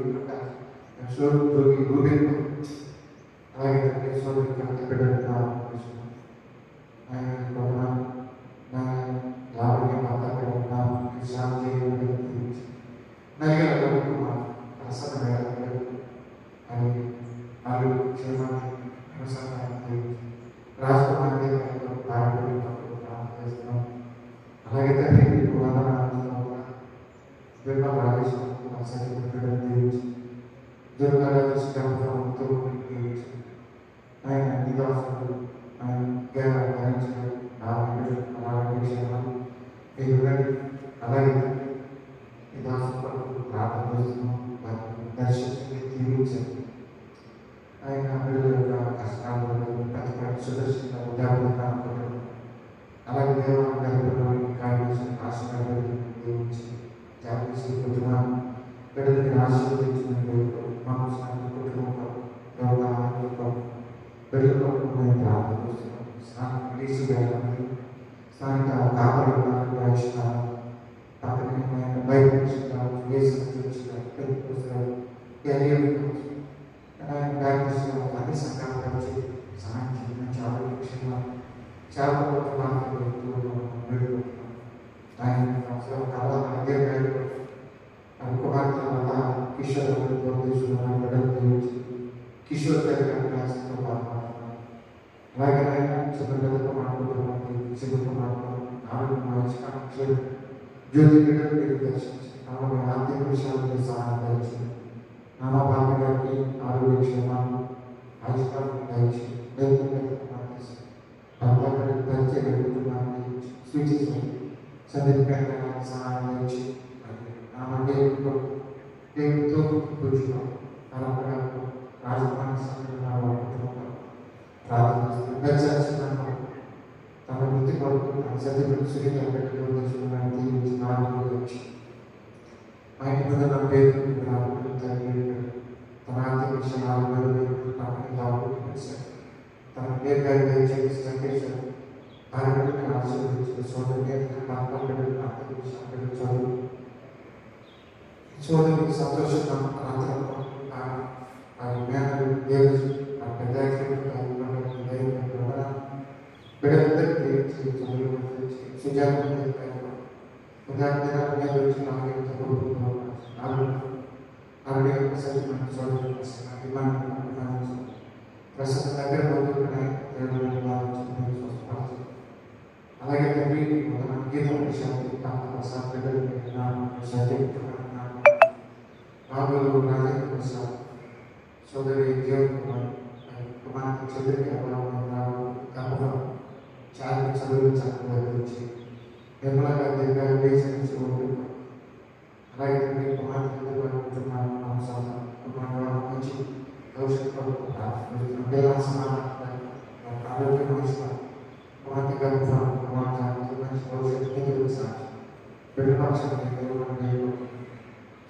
ఉద్యోగి రూపేణ అలాగే సోదరికి అంత బిడ్డగా ఆరోగ్యం అంతా శాంతి నలిగిన ప్రసన్న అని వాళ్ళు క్షేమాన్ని రాష్ట్రమాన్ని చేస్తున్నాం అలాగే తండ్రి దుర్గా రాజేశ్వరం దుర్గా రాజేశ్వరంతో ఆయన నివాసులు ఆయన ధరించారు అలాగే నివాసులకు ప్రార్థన చేస్తున్నాం దర్శించి తీర్చారు ఆయన పిల్లల యొక్క కష్టాలు ప్రతి సుదర్శన ఉదాహరణ అలాగే దేవాలయాన్ని కార్యక్రమం ఆశీర్వాదాలు దేవుడిచి జాగ్రత్త కుటుంబం బిడ్డలని ఆశీర్వదించిన కుటుంబం బిడ్డలకు మేము ప్రార్థన చేస్తున్నాం స్థానిక కాపరి బయట అన్ని సంఘాలు కలిసి సహాయం చేయడం చాలా విషయంగా చాలా ఆయన కుమార్తె వల్ల కిషోర్ కిషోర్ అలాగే చిన్నపిల్లలతో మాట్లాడుతున్నాం చిన్నతో మాట్లాడుతున్నాం జ్యోతి బిడ్డలు మీరు దర్శించి ఆర్థిక విషయాలకి సహాయం దయచి నానా బాబు గారికి ఆరోగ్య క్షేమాన్ని ఆయుష్కాలను దయచి సూచించి చదివిపోయిన సహాయం దయచి దేవుడితో కూర్చున్నాం రాజధాని ప్రార్థన తన వృత్తి కొరకు సత్యపడి సునీత దీవించి మా ఇంటి మీద నా పేరు తన ఆర్థిక విషయాలు తన పేరు గారి చేసి భార్యని ఆశీర్వదించిన సోదరుని ఆర్థిక విషయాలు చదువు సోదరునికి సంతోషంగా ప్రస్తుతం దగ్గర అలాగే తండ్రి గీతం శాంతి బాబులు రాజేంద్ర ప్రసాద్ సోదరి జీవన్ కుమార్ కుమార్తె చంద్రిక గర్భం చాలా చదువులు చక్కగా గురించి నిర్మలా గారి దగ్గర వేసి అలాగే తండ్రి కుమార్తె మంచి భవిష్యత్తు ఆరోగ్యం కుమార్తె గర్భం కుమార్తె మంచి భవిష్యత్తు బిడ్డపక్షం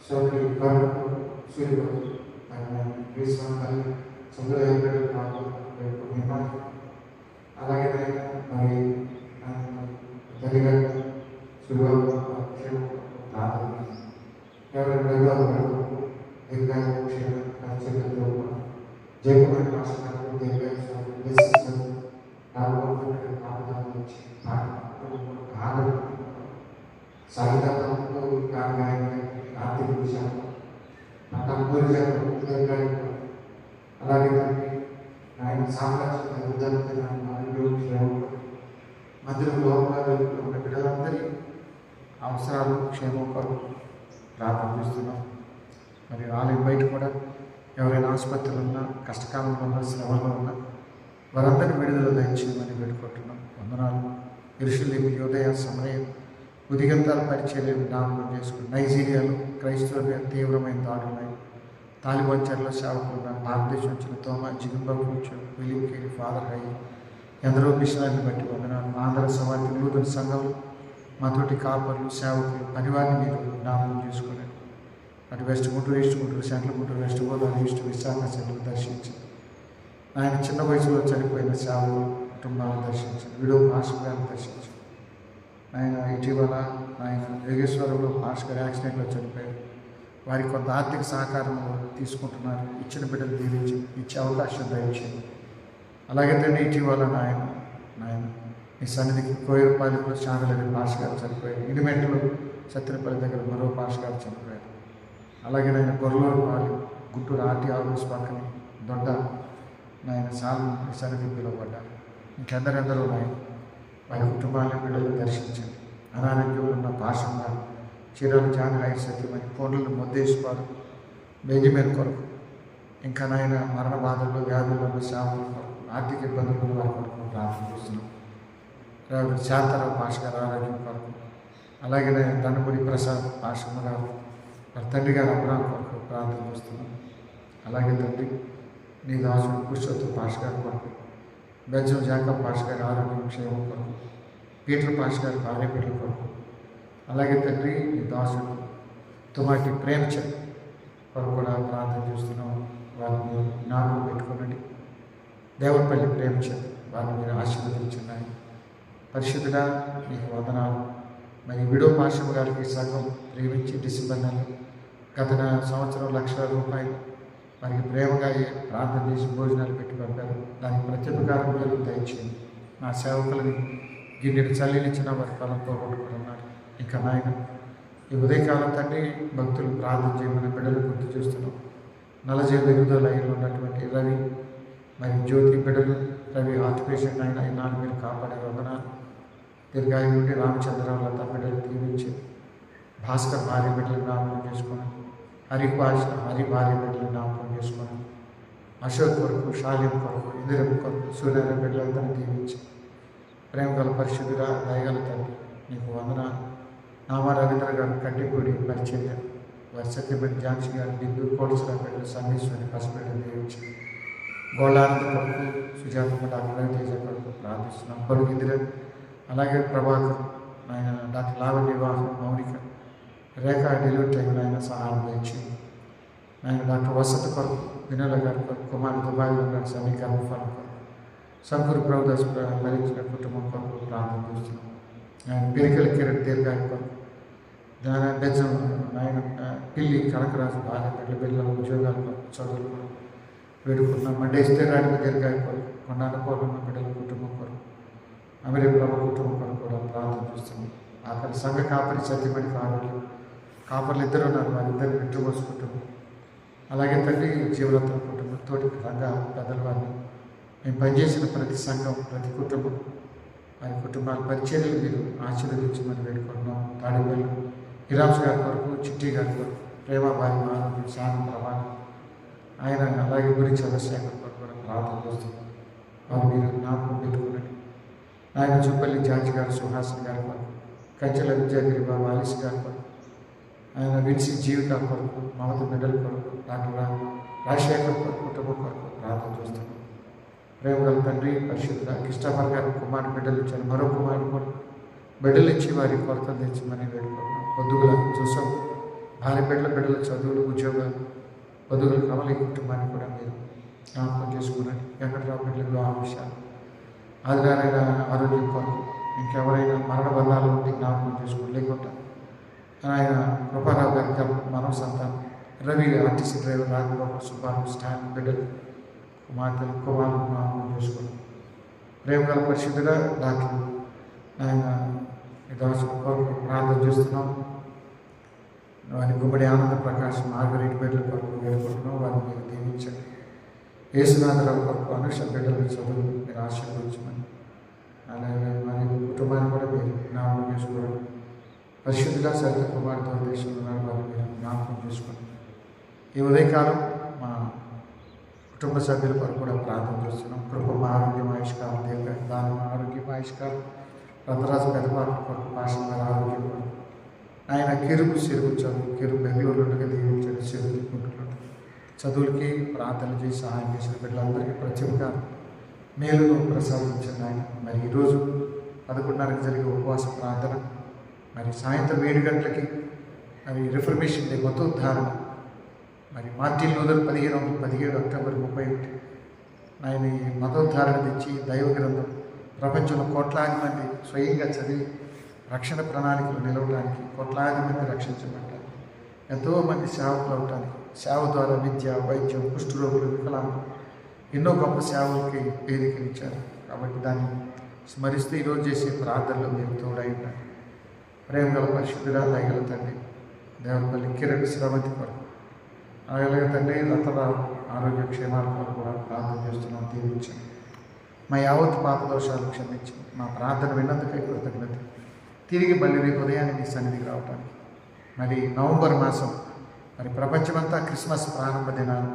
సోదరి వరకు సూర్యపతి విశ్వాసాలు చంద్రయ్య అలాగే మరి తల్లిగారు సూర్యబాబు ఎవరైనా జయకుమార్ రాష్ట్రాలు సాహిత్యంతో ఆర్థిక విషయాలు అలాగే ఆయన సామ్రాజ్యం మధ్యలో లోపల ఉన్న బిడ్డలందరి అవసరాలు క్షేమం కొరకు ప్రార్థన చేస్తున్నాం. మరి ఆలయం బయట కూడా ఎవరైనా ఆసుపత్రులు ఉన్నా కష్టకాలంలో ఉన్నా శ్రమలో ఉన్నా వారందరినీ విడుదల దయచేయమని వేడుకుంటున్నాం. వందనాలు. యెరూషలేము యోదయ సమరయ ఉదిగంతాల పరిచర్యను జ్ఞాపకం చేసుకుని నైజీరియాలో క్రైస్తవుల మీద తీవ్రమైన దాడులున్నాయి. తాలిబాన్ చర్యలో సేవకులు భారతదేశం వచ్చిన తోమా జిగుంబాబు విలియం కేరీ ఫాదర్ హై ఎందరో మిషనరీని బట్టి వందనాలు. ఆంధ్ర సమాజ నూతన సంఘాలు మాతోటి కాపర్లు సేవకులు పనివారిని మీరు జ్ఞాపకం చేసుకుని అటు west Guntur, east Guntur, central Guntur, west Godavari, east Visakha centre దర్శించి ఆయన చిన్న వయసులో చనిపోయిన సేవకులు కుటుంబాలను దర్శించారు. విడో భాస్కర్ గారిని దర్శించారు. ఆయన ఇటీవల ఆయన యోగేశ్వరంలో భాస్కర్ యాక్సిడెంట్లో చనిపోయారు. వారికి కొంత ఆర్థిక సహకారం తీసుకుంటున్నారు. ఇచ్చిన బిడ్డలు దీవించి ఇచ్చే అవకాశం దయచేయండి. అలాగే తండ్రి ఇటీవల నాయన ఈ సన్నిధికి కోయిరపాలెంలో శాంతలకి భాస్కర్ గారు చనిపోయారు. ఇనిమెంట్లో సత్యనపల్లి దగ్గర మరో భాస్కర్ గారు చనిపోయారు. అలాగే నాయన గొర్రెలపాలెం గుంటూరు ఆర్టీ ఆఫీస్ పక్కన దొడ్డ నాయన సాల్మన్ సన్నిధి పిలువబడ్డారు. ఇంకెందరెందరూ నాయన వారి కుటుంబాలను బిడ్డలు దర్శించండి. అనారోగ్యంలో ఉన్న భాషం గారు చీరలు జాన్ హైట్ సత్యమని ఫోన్లను మొద్దేశ్వారు బెంజమిన్ కొరకు ఇంకా నాయన మరణ బాధల్లో వ్యాధుల్లో ఉన్న సేవకుల కొరకు ఆర్థిక ఇబ్బందులు వారి కొరకు ప్రార్థన చేస్తున్నాం. శాంతారావు భాష గారు ఆరోగ్యం కొరకు అలాగే దండపూడి ప్రసాద్ భాషమ్మ గారు వారి తండ్రి గారు అబ్రాహం కొరకు ప్రార్థన చేస్తున్నాం. అలాగే తండ్రి నీ దాసుడు పురుషోత్తమ భాష గారి కొరకు బెంజం జాకబ్ భాష గారి ఆరోగ్యం క్షేమం కొరకు పీటర్ భాష గారి భార్య బిడ్డల కొరకు అలాగే తండ్రి నీ దాసుడు తుమాటి ప్రేమచంద్ కొరకు కూడా ప్రార్థన చేస్తున్నాం. వారిని జ్ఞాపకం పెట్టుకునండి. దేవరపల్లి ప్రేమచంద్ వారిని మీరు ఆశీర్వదించున్నాయి. పరిశుద్ధుడా నీకు వందనాలు. మరి విడో భాషమ్మ గారికి సంఘం ప్రేమించి డిసెంబర్ నెల గత సంవత్సరం ₹1,00,000 వారికి ప్రేమగా ప్రార్థన చేసి భోజనాలు పెట్టి పంపారు. దానికి ప్రత్యుపకారం పేరు దయచేయండి. నా సేవకులని గిన్నెడు చల్లినిచ్చిన వారి ఫలం పోగొట్టుకుంటున్నారు. ఇంకా నాయన ఈ ఉదయకాలం తండ్రి భక్తులు ప్రార్థన చేయమని బిడ్డలు గుర్తు చేస్తున్నాం. నలజేరు 8వ లైన్లో ఉన్నటువంటి రవి మరి జ్యోతి బిడ్డలు రవి హార్ట్ పేషెంట్ అయిన ఇన్నాళ్ళు మీరు కాపాడే వందనాలు. దీర్ఘాయు నుండి రామచంద్రరావు లత బిడ్డలు దీవించి భాస్కర్ భార్య బిడ్డలు జ్ఞాపకం చేసుకుని హరి భార్య బిడ్డలు జ్ఞాపకం చేసుకుని అశోక్ కొరకు శాలిం కొరకు ఇందిరం కొరకు సూర్యనారాయణ బిడ్డలందరినీ దీవించి ప్రేమ గల పరిశుద్ధుడా దయగల తండ్రి నీకు వందనాలు. నామా రవీంద్ర గారు కట్టిపూడి పరిచర్య వారి సత్యపతి ఝాన్సీ గారు బిందు కోటేశ్వర బిడ్డలు సందేశ్వరి పసిబిడ్డలు దీవించి గోళానంద కొరకు సుజాత డాక్టర్ రవితేజ కొరకు ప్రార్థిస్తున్నాం. పలుకు ఇందిరం అలాగే ప్రభాకర్ ఆయన డాక్టర్ లావణ్య వివాహం మౌనిక రేఖ డెలివరీ టైంలో ఆయన సహాయం ఇచ్చి ఆయన డాక్టర్ వసంత కొరకు వినోల గారి కొరకు కుమార్ దుబాయ్లో గారి సమీకరణ ఫలం కొరకు సంకూరు ప్రభుదాస్ భరించిన కుటుంబం కొరకు ప్రార్థన చేస్తున్నాం. ఆయన పిరికల కిరణ్ దీర్ఘాయి కొరకు దాని బెజ్జం ఆయన పిల్లి కనకరాజు భార్య బిడ్డల ఉద్యోగాల కొరకు చదువుల కొరకు వేడుకున్నాం. మండే స్థిరానికి దీర్ఘాయి కొరకు కొండానపోలున్న బిడ్డల కుటుంబం కొరకు అమెరికా కుటుంబం కొరకు కూడా ప్రార్థన చేస్తున్నాం. ఆఖరి సంఘ కాపరి సత్యమణికి ఆరోగ్యం కాపర్లు ఇద్దరు ఉన్నారు. వారిద్దరు విట్టుబోసు కుటుంబం అలాగే తండ్రి జీవరత్న కుటుంబం తోటి రంగ పెద్దల వారిని మేము పనిచేసిన ప్రతి సంఘం ప్రతి కుటుంబం వారి కుటుంబాల పరిచర్యలు మీరు ఆశీర్వదించమని వేడుకుంటున్నాం. తాడేపల్లి హిరామ్స్ గారి కొరకు చిట్టి గారి కొరకు ప్రేమ భార్య ఆరోగ్యం సానం ప్రభావం ఆయన అలాగే గురి చంద్రశేఖర్ కొరకు కూడా ప్రార్థన చేస్తున్నాం. వారు మీరు జ్ఞాపకం పెట్టుకునండి. ఆయన చూపల్లి జార్జి గారు సుహాసిని గారి కొరకు కంచెల విద్యాగిరి బాబు ఆలిస్ గారి కొరకు ఆయన విన్సి జీవిత కొరకు మమత బిడ్డల కొరకు డాక్టర్ రాజశేఖర్ కొరకు కుటుంబం కొరకు ప్రార్థన చేస్తున్నాం. ప్రేమ గల తండ్రి పరిశుద్ధ కిష్టఫర్ గారి కుమారుడు బిడ్డలు ఇచ్చారు. మరో కుమారుడు కొరకు బిడ్డలు ఇచ్చి వారి కొరత తెచ్చమని వేడుకుంటున్నాం. పొద్దుగుల చూసాం భార్య బిడ్డల చదువులు ఉద్యోగాలు పొద్దుగుల కమలి కుటుంబాన్ని కూడా మీరు జ్ఞాపకం చేసుకున్నాను. వెంకటరావు బిడ్డలు ఆ విషయాలు ఆదినారాయణ ఆరోగ్యం కొరకు ఇంకెవరైనా మరణ బంధాల నుండి జ్ఞాపకం చేసుకుని లేకుండా ఆయన కృపారావు గారి మనవ సంతానం Ravi RTC driver Raghababu Subbarao stand బిడ్డలు కుమార్తెలు కుమారులు జ్ఞాపకం చేసుకుని ప్రేమ గల పరిశుద్ధుగా డాక్టర్ ఆయన దాసు కొరకు ప్రార్థన చేస్తున్నాం. వారి గుమ్మడి ఆనంద ప్రకాశం మార్గరెడ్డి బిడ్డల కొరకు వేడుకుంటున్నాం. వారిని మీరు దీవించండి. యేసునాథరావు కొరకు అనుష బిడ్డల చదువు మీరు ఆశీర్వదించమని అలాగే మరి కుటుంబాన్ని కూడా మీరు జ్ఞాపకం చేసుకోవడం పరిశుద్ధిగా సరిత కుమార్తె దేశంలో వారిని మీరు జ్ఞాపకం చేసుకోండి. ఈ ఉదయకాలం మా కుటుంబ సభ్యుల కొరకు కూడా ప్రార్థన చేస్తున్నాం. కృప ఆరోగ్యం ఆయుష్కాలం దీర్ఘ దానం ఆరోగ్యం ఆయుష్కాలం రథరాజు పెదపాటి కొరకు భాషల వారి ఆరోగ్యం కొరకు ఆయన కెరుపు చెరువు చదువు కెరుపు బెంగళూరు ఉండగా దీవించాడు చెరువుకుంటున్నాడు చదువులకి ప్రార్థన చేసి సహాయం చేసిన బిడ్డలందరికీ ప్రత్యేక మేలును ప్రసాదించండి ఆయన. మరి ఈరోజు 11:30 జరిగే ఉపవాస ప్రార్థన, మరి సాయంత్రం 7 గంటలకి మరి రిఫర్మేషన్ డే మతోద్ధారణ, మరి మార్టిన్ లూథర్ 1517 అక్టోబర్ 31 ఆయన ఈ మతోద్ధారణ తెచ్చి దైవ గ్రంథం ప్రపంచంలో కోట్లాది మంది స్వయంగా చదివి రక్షణ ప్రణాళికలు నిలవడానికి, కోట్లాది మంది రక్షించబడ్డారు, ఎంతోమంది సేవకులు అవడానికి, సేవ ద్వారా విద్య, వైద్యం, కుష్ఠరోగులు, వికలాంగులు ఎన్నో గొప్ప సేవలకి వేదికనిచ్చారు. కాబట్టి దాన్ని స్మరిస్తూ ఈరోజు చేసే ప్రార్థనలో మీరు తోడై ఉన్నారు. ప్రేమ గల పరిశుద్ధుడా, దయగల తండ్రి, దేవపల్లి కిరణ్ శ్రవంతి కొరకు, అలాగే తండ్రి రతరావు ఆరోగ్య క్షేమాల కొరకు కూడా ప్రార్థన చేస్తున్నాం. దీవించండి. మా యావత్ పాప దోషాలు క్షమించి మా ప్రార్థన విన్నందుకై కృతజ్ఞత. తిరిగి మళ్ళీ రేపు ఉదయాన్ని మీ సన్నిధికి రావటానికి, మరి నవంబర్ మాసం మరి ప్రపంచమంతా క్రిస్మస్ ప్రారంభ దినాలు,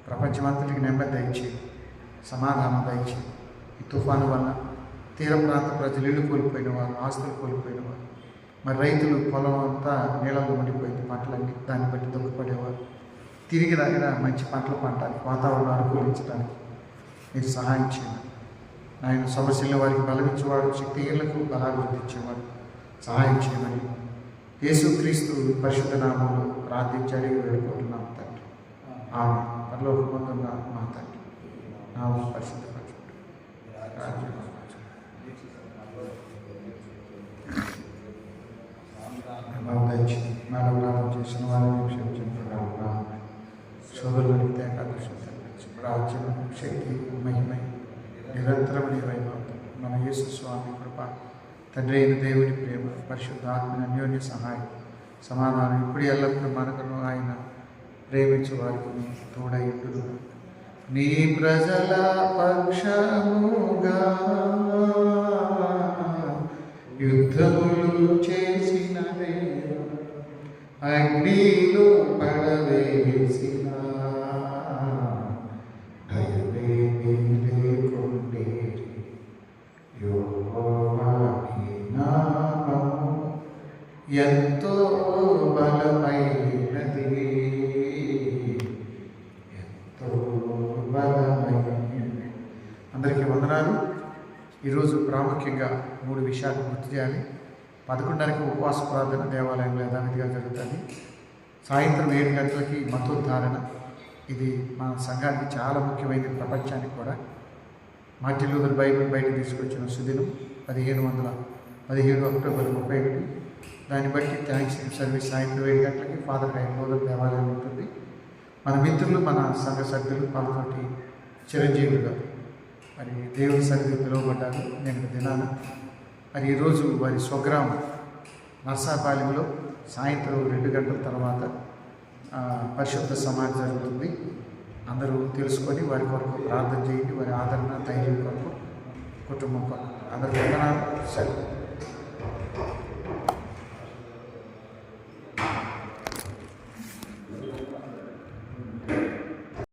ప్రపంచమంతటికి నెమ్మది దయచి సమాధానం దయచి ఈ తుఫాను వల్ల తీర ప్రాంత ప్రజలు ఇల్లు కోల్పోయిన వారు, ఆస్తులు కోల్పోయిన వారు, మరి రైతులు పొలం అంతా నీళ్ళలో ఉండిపోయింది, పంటలన్నీ దాన్ని బట్టి దుఃఖపడేవారు తిరిగి దగ్గర మంచి పంటలు పండడానికి, వాతావరణం అనుకూలించడానికి మీరు సహాయం చేయండి. ఆయన సమస్యలను వారికి బలమిచ్చేవాడు, శక్తిహీనులకు బలాభివృద్ధి ఇచ్చేవాడు సహాయం చేయమని యేసుక్రీస్తు పరిశుద్ధ నామంలో ప్రార్థించి అడిగి వేడుకుంటున్నాం తండ్రి. ఆమె పరలోకమందున్న మా తండ్రి, నామం పరిశుద్ధపరచండి, రాజ్యం మేడం చేసిన వారిని క్షమించిన సోదరులని తేకాదర్శం రాజ్యం, శక్తి, మహిమ నిరంతరం నీవైనా మన యేసు స్వామి కృప, తండ్రి అయిన దేవుని ప్రేమ, పరిశుద్ధాత్మ అన్యోన్య సహాయం, సమాధానం ఇప్పుడు ఎల్లప్పుడూ మనకును ఆయన ప్రేమించే వారికి తోడైండు. నీ ప్రజల పక్షముగా యుద్ధములు చేసిన అగ్నిలో పడవేసిన భయమేమీ లేకుండే యెహోవాకి నామము ఎంతో బలమైనది, ఎంతో బలమైనది. అందరికీ వందనాలు. ఈరోజు ప్రాముఖ్యంగా 3 విషయాలు గుర్తు చేయాలి. 11:30 ఉపవాస ప్రార్థన దేవాలయంలో యథావిధిగా జరుగుతుంది. సాయంత్రం 7 గంటలకి మతోద్ధారణ. ఇది మన సంఘానికి చాలా ముఖ్యమైనది, ప్రపంచానికి కూడా. మార్టిన్ లూథర్ బైబిల్ బయట తీసుకొచ్చిన సుదినం 1517 అక్టోబర్ 31. దాన్ని బట్టి థ్యాంక్స్ సర్వీస్ సాయంత్రం 7 గంటలకి ఫాదర్ హైన్ లూథర్ దేవాలయం ఉంటుంది. మన మిత్రులు, మన సంఘ సభ్యులు పాల్గొట్టి చిరంజీవులు గారు మరి దేవుని సన్నిధి పిలువబడ్డారు నేను దినాన. మరి ఈరోజు వారి స్వగ్రామం నర్సాపాలెంలో సాయంత్రం 2 గంటల తర్వాత పరిశుద్ధ సమాధి జరుగుతుంది. అందరూ తెలుసుకొని వారి కొరకు ప్రార్థన చేయండి. వారి ఆదరణ, ధైర్యం కొరకు, కుటుంబం కొరకు అందరికీ వందనాలు. సరే.